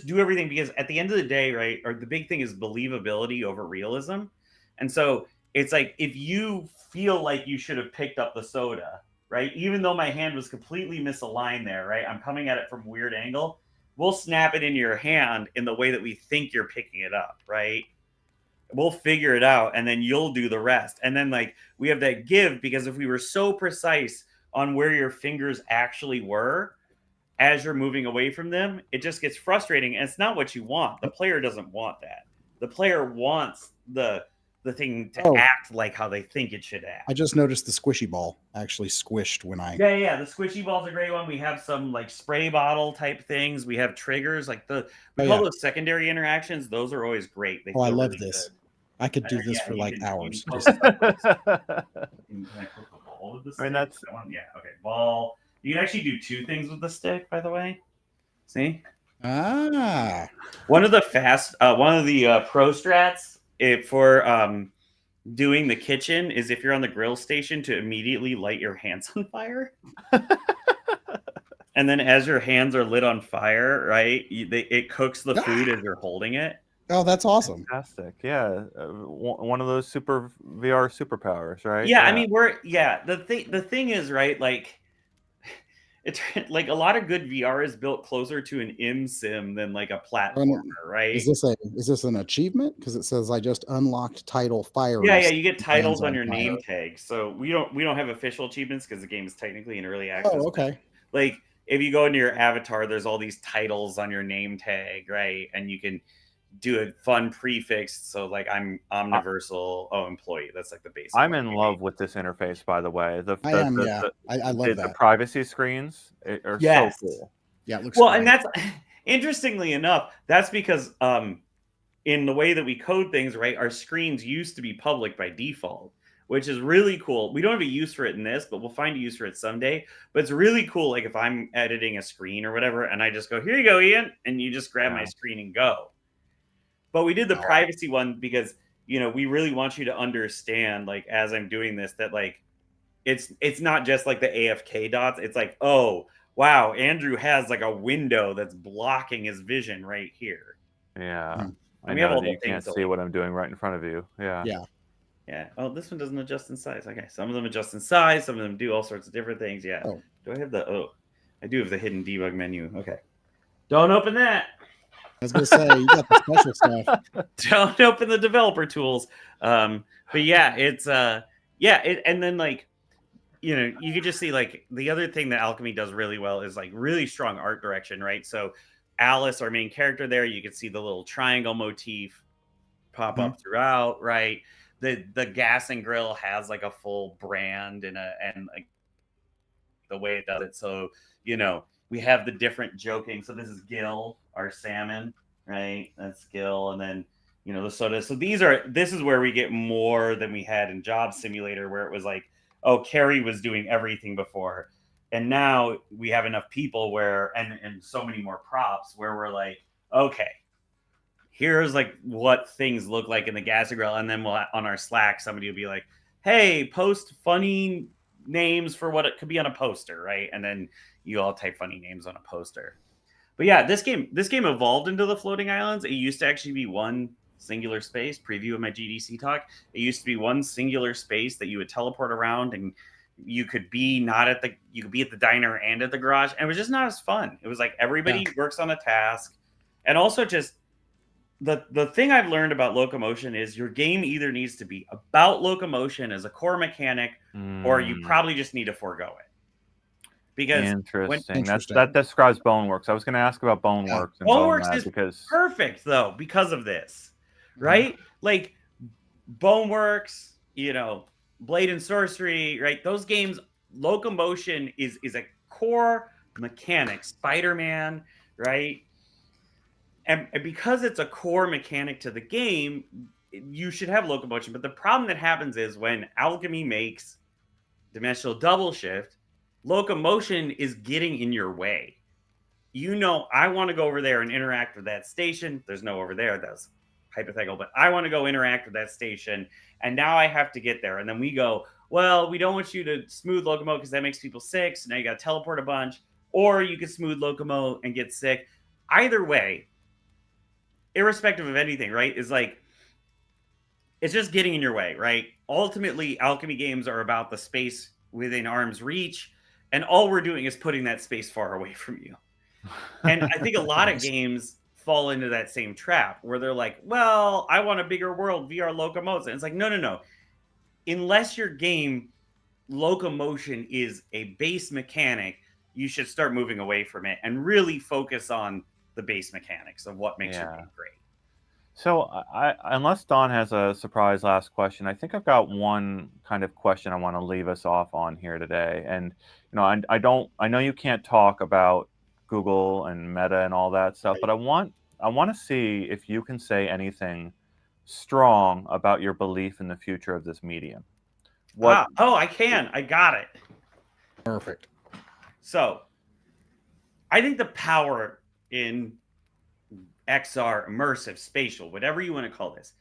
Speaker 2: do everything because at the end of the day, right? Or the big thing is believability over realism. And so it's like if you feel like you should have picked up the soda, right? Even though my hand was completely misaligned there, right? I'm coming at it from a weird angle. We'll snap it into your hand in the way that we think you're picking it up, right? We'll figure it out and then you'll do the rest. And then like we have that give because if we were so precise on where your fingers actually were as you're moving away from them, it just gets frustrating and it's not what you want. The player doesn't want that. The player wants the thing to act like how they think it should act.
Speaker 3: I just noticed the squishy ball actually squished when I
Speaker 2: Yeah. The squishy ball's a great one. We have some like spray bottle type things. We have triggers like we call those secondary interactions. Those are always great. They
Speaker 3: I love
Speaker 2: really
Speaker 3: this.
Speaker 2: good.
Speaker 3: I could do this for like hours.
Speaker 2: Can I click the ball with the stick?
Speaker 1: that's
Speaker 2: okay. Ball. You can actually do two things with the stick, by the way. See? One of the pro strats for doing the kitchen is if you're on the grill station to immediately light your hands on fire. And then as your hands are lit on fire, right, it cooks the food as you're holding it.
Speaker 3: Oh, that's awesome.
Speaker 1: Fantastic. Yeah. One of those super VR superpowers, right?
Speaker 2: Yeah. I mean, the thing is, right, like, it's like a lot of good VR is built closer to an sim than like a platformer, right?
Speaker 3: Is this an achievement? Because it says I just unlocked title fire.
Speaker 2: Yeah, you get titles on your name tag. So we don't have official achievements because the game is technically in early access.
Speaker 3: Oh, okay.
Speaker 2: Like if you go into your avatar, there's all these titles on your name tag, right? And you can do a fun prefix. So like I'm omniversal employee. That's like the basic.
Speaker 1: I'm in love with this interface, by the way.
Speaker 3: I love that.
Speaker 1: The privacy screens are so cool.
Speaker 3: Yeah, it looks
Speaker 2: well,
Speaker 3: great.
Speaker 2: And that's interestingly enough, that's because in the way that we code things, right, our screens used to be public by default, which is really cool. We don't have a use for it in this, but we'll find a use for it someday. But it's really cool, like if I'm editing a screen or whatever, and I just go, here you go, Ian, and you just grab my screen and go. But we did the privacy one because, we really want you to understand, like, as I'm doing this, that, like, it's not just, like, the AFK dots. It's like, oh, wow, Andrew has, like, a window that's blocking his vision right here.
Speaker 1: Yeah.
Speaker 2: And we have all the
Speaker 1: you can't see what I'm doing right in front of you. Yeah.
Speaker 2: Yeah. Oh, this one doesn't adjust in size. Okay. Some of them adjust in size. Some of them do all sorts of different things. Yeah.
Speaker 3: Oh.
Speaker 2: Do I have I do have the hidden debug menu. Okay. Don't open that.
Speaker 3: I was gonna say you got the special stuff.
Speaker 2: Don't open the developer tools. But yeah, it's and then like you could just see like the other thing that Owlchemy does really well is like really strong art direction, right? So Alice, our main character there, you can see the little triangle motif pop up throughout, right? The gas and grill has like a full brand and like the way it does it. So we have the different joking. So this is Gil, our salmon, right? That's Gil. And then, the soda. So this is where we get more than we had in Job Simulator, where it was like, oh, Carrie was doing everything before. And now we have enough people and so many more props where we're like, okay, here's like what things look like in the gas grill. And then on our Slack, somebody will be like, hey, post funny names for what it could be on a poster, right? And then you all type funny names on a poster. But yeah, this game evolved into the floating islands. It used to actually be one singular space. Preview of my GDC talk. It used to be one singular space that you would teleport around, and you could be you could be at the diner and at the garage, and it was just not as fun. It was like everybody works on a task, and also just the thing I've learned about locomotion is your game either needs to be about locomotion as a core mechanic, or you probably just need to forego it. Because
Speaker 1: interesting. That describes Boneworks. I was going to ask about Boneworks. And
Speaker 2: Boneworks is perfect though because of this, right? Like Boneworks, Blade and Sorcery, right? Those games, locomotion is a core mechanic. Spider-Man, right? And because it's a core mechanic to the game, you should have locomotion. But the problem that happens is when Owlchemy makes Dimensional Double Shift, locomotion is getting in your way. I want to go over there and interact with that station. There's no over there. That's hypothetical. But I want to go interact with that station. And now I have to get there. And then we go, well, we don't want you to smooth locomote because that makes people sick. So now you got to teleport a bunch. or you could smooth locomote and get sick. Either way, irrespective of anything, right, is like, it's just getting in your way, right? Ultimately, alchemy games are about the space within arm's reach, and all we're doing is putting that space far away from you. And I think a lot of games fall into that same trap where they're like, well, I want a bigger world, VR locomotes. And it's like, no. Unless your game locomotion is a base mechanic, you should start moving away from it and really focus on the base mechanics of what makes your game great.
Speaker 1: So, unless Don has a surprise last question, I think I've got one kind of question I want to leave us off on here today. And I know you can't talk about Google and Meta and all that stuff, but I want to see if you can say anything strong about your belief in the future of this medium.
Speaker 2: I can. I got it.
Speaker 3: Perfect.
Speaker 2: So, I think the power in XR, immersive, spatial, whatever you want to call this,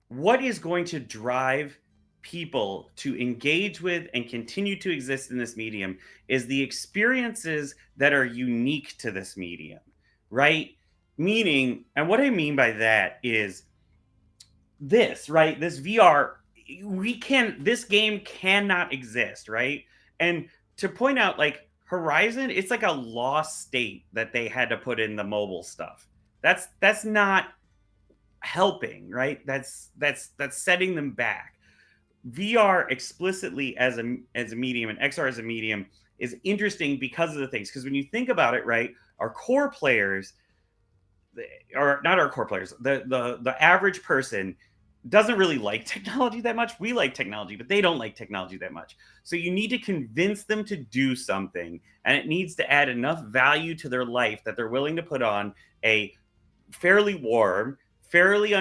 Speaker 2: what is going to drive people to engage with and continue to exist in this medium is the experiences that are unique to this medium, right? Meaning, and what I mean by that is this, right? This VR, this game cannot exist, right? And to point out, like, Horizon, it's like a lost state that they had to put in the mobile stuff. That's not helping, right? That's setting them back. VR explicitly as a medium and XR as a medium is interesting because of the things. Because when you think about it, right, our core players, or not our core players, the average person doesn't really like technology that much. We like technology, but they don't like technology that much. So you need to convince them to do something, and it needs to add enough value to their life that they're willing to put on a fairly warm, fairly,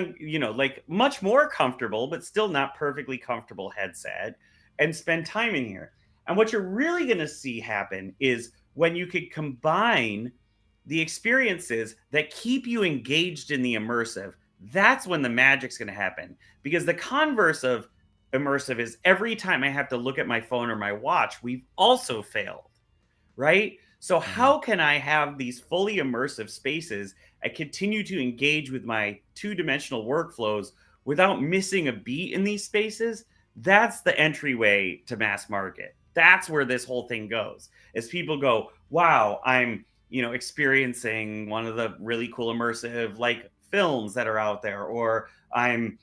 Speaker 2: like much more comfortable, but still not perfectly comfortable headset, and spend time in here. And what you're really going to see happen is when you could combine the experiences that keep you engaged in the immersive, that's when the magic's going to happen. Because the converse of immersive is every time I have to look at my phone or my watch, we've also failed, right? So how can I have these fully immersive spaces and continue to engage with my two-dimensional workflows without missing a beat in these spaces? That's the entryway to mass market. That's where this whole thing goes. As people go, wow, I'm experiencing one of the really cool immersive like films that are out there, or I'm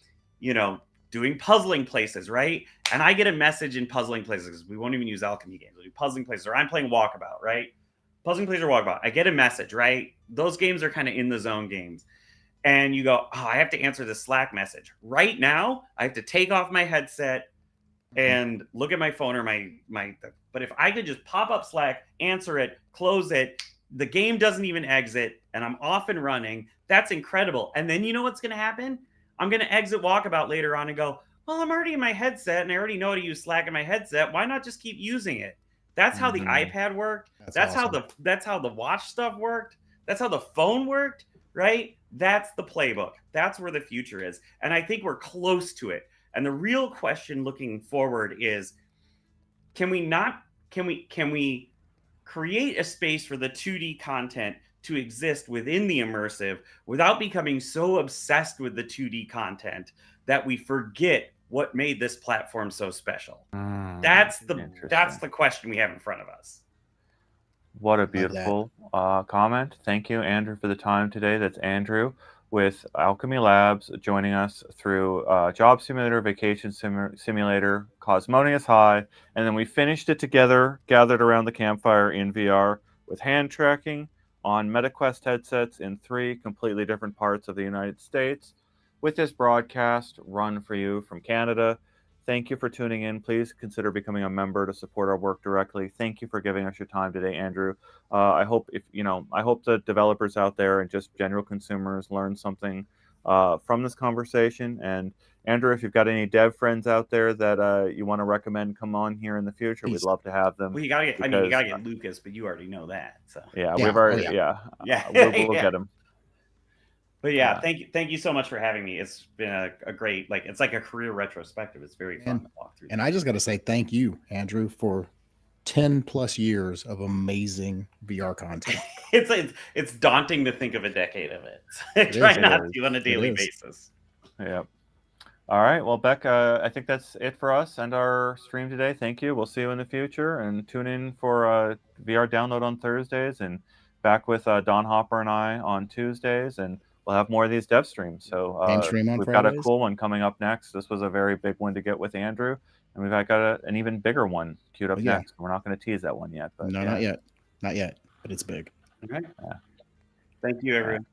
Speaker 2: doing puzzling places, right? And I get a message in puzzling places, because we won't even use alchemy games, we'll do puzzling places, or I'm playing Walkabout, right? Puzzling places or Walkabout, I get a message, right? Those games are kind of in the zone games, and you go, oh, I have to answer this Slack message right now. I have to take off my headset and look at my phone or my but if I could just pop up Slack, answer it, close it, the game doesn't even exit, and I'm off and running. That's incredible. And then you know what's going to happen? I'm going to exit Walkabout later on and go, well, I'm already in my headset, and I already know how to use Slack in my headset. Why not just keep using it? That's how the iPad worked. That's awesome. How the watch stuff worked. That's how the phone worked, right? That's the playbook. That's where the future is. And I think we're close to it. And the real question looking forward is, can we create a space for the 2D content to exist within the immersive without becoming so obsessed with the 2D content that we forget what made this platform so special? That's the question we have in front of us.
Speaker 1: What a beautiful comment. Thank you, Andrew, for the time today. That's Andrew with Owlchemy Labs, joining us through Job Simulator, Vacation Simulator, Cosmonius High, and then we finished it together, gathered around the campfire in VR with hand tracking on MetaQuest headsets in 3 completely different parts of the United States, with this broadcast run for you from Canada. Thank you for tuning in. Please consider becoming a member to support our work directly. Thank you for giving us your time today, Andrew. I hope the developers out there and just general consumers learn something from this conversation. And Andrew, if you've got any dev friends out there that you want to recommend come on here in the future, we'd love to have them.
Speaker 2: Well, you gotta get Lucas, but you already know that. So
Speaker 1: we've already we'll get him.
Speaker 2: But thank you so much for having me. It's been a great, it's like a career retrospective. It's very fun to walk through.
Speaker 3: And I just got to say thank you, Andrew, for 10 plus years of amazing VR content.
Speaker 2: It's daunting to think of a decade of it.
Speaker 3: It
Speaker 2: Try
Speaker 3: is.
Speaker 2: not
Speaker 1: It
Speaker 2: to on a daily
Speaker 3: is.
Speaker 2: basis.
Speaker 1: Yep. All right. Well, Beck, I think that's it for us and our stream today. Thank you. We'll see you in the future, and tune in for VR download on Thursdays, and back with Don Hopper and I on Tuesdays, and we'll have more of these dev streams. So
Speaker 3: Game stream on
Speaker 1: we've got a
Speaker 3: Fridays.
Speaker 1: cool one coming up next. This was a very big one to get with Andrew, and we've got an even bigger one queued up
Speaker 3: Yeah.
Speaker 1: next. We're not going to tease that one yet, but
Speaker 3: No,
Speaker 1: yeah.
Speaker 3: not yet, but it's big.
Speaker 2: Okay.
Speaker 1: Yeah.
Speaker 2: Thank you, everyone.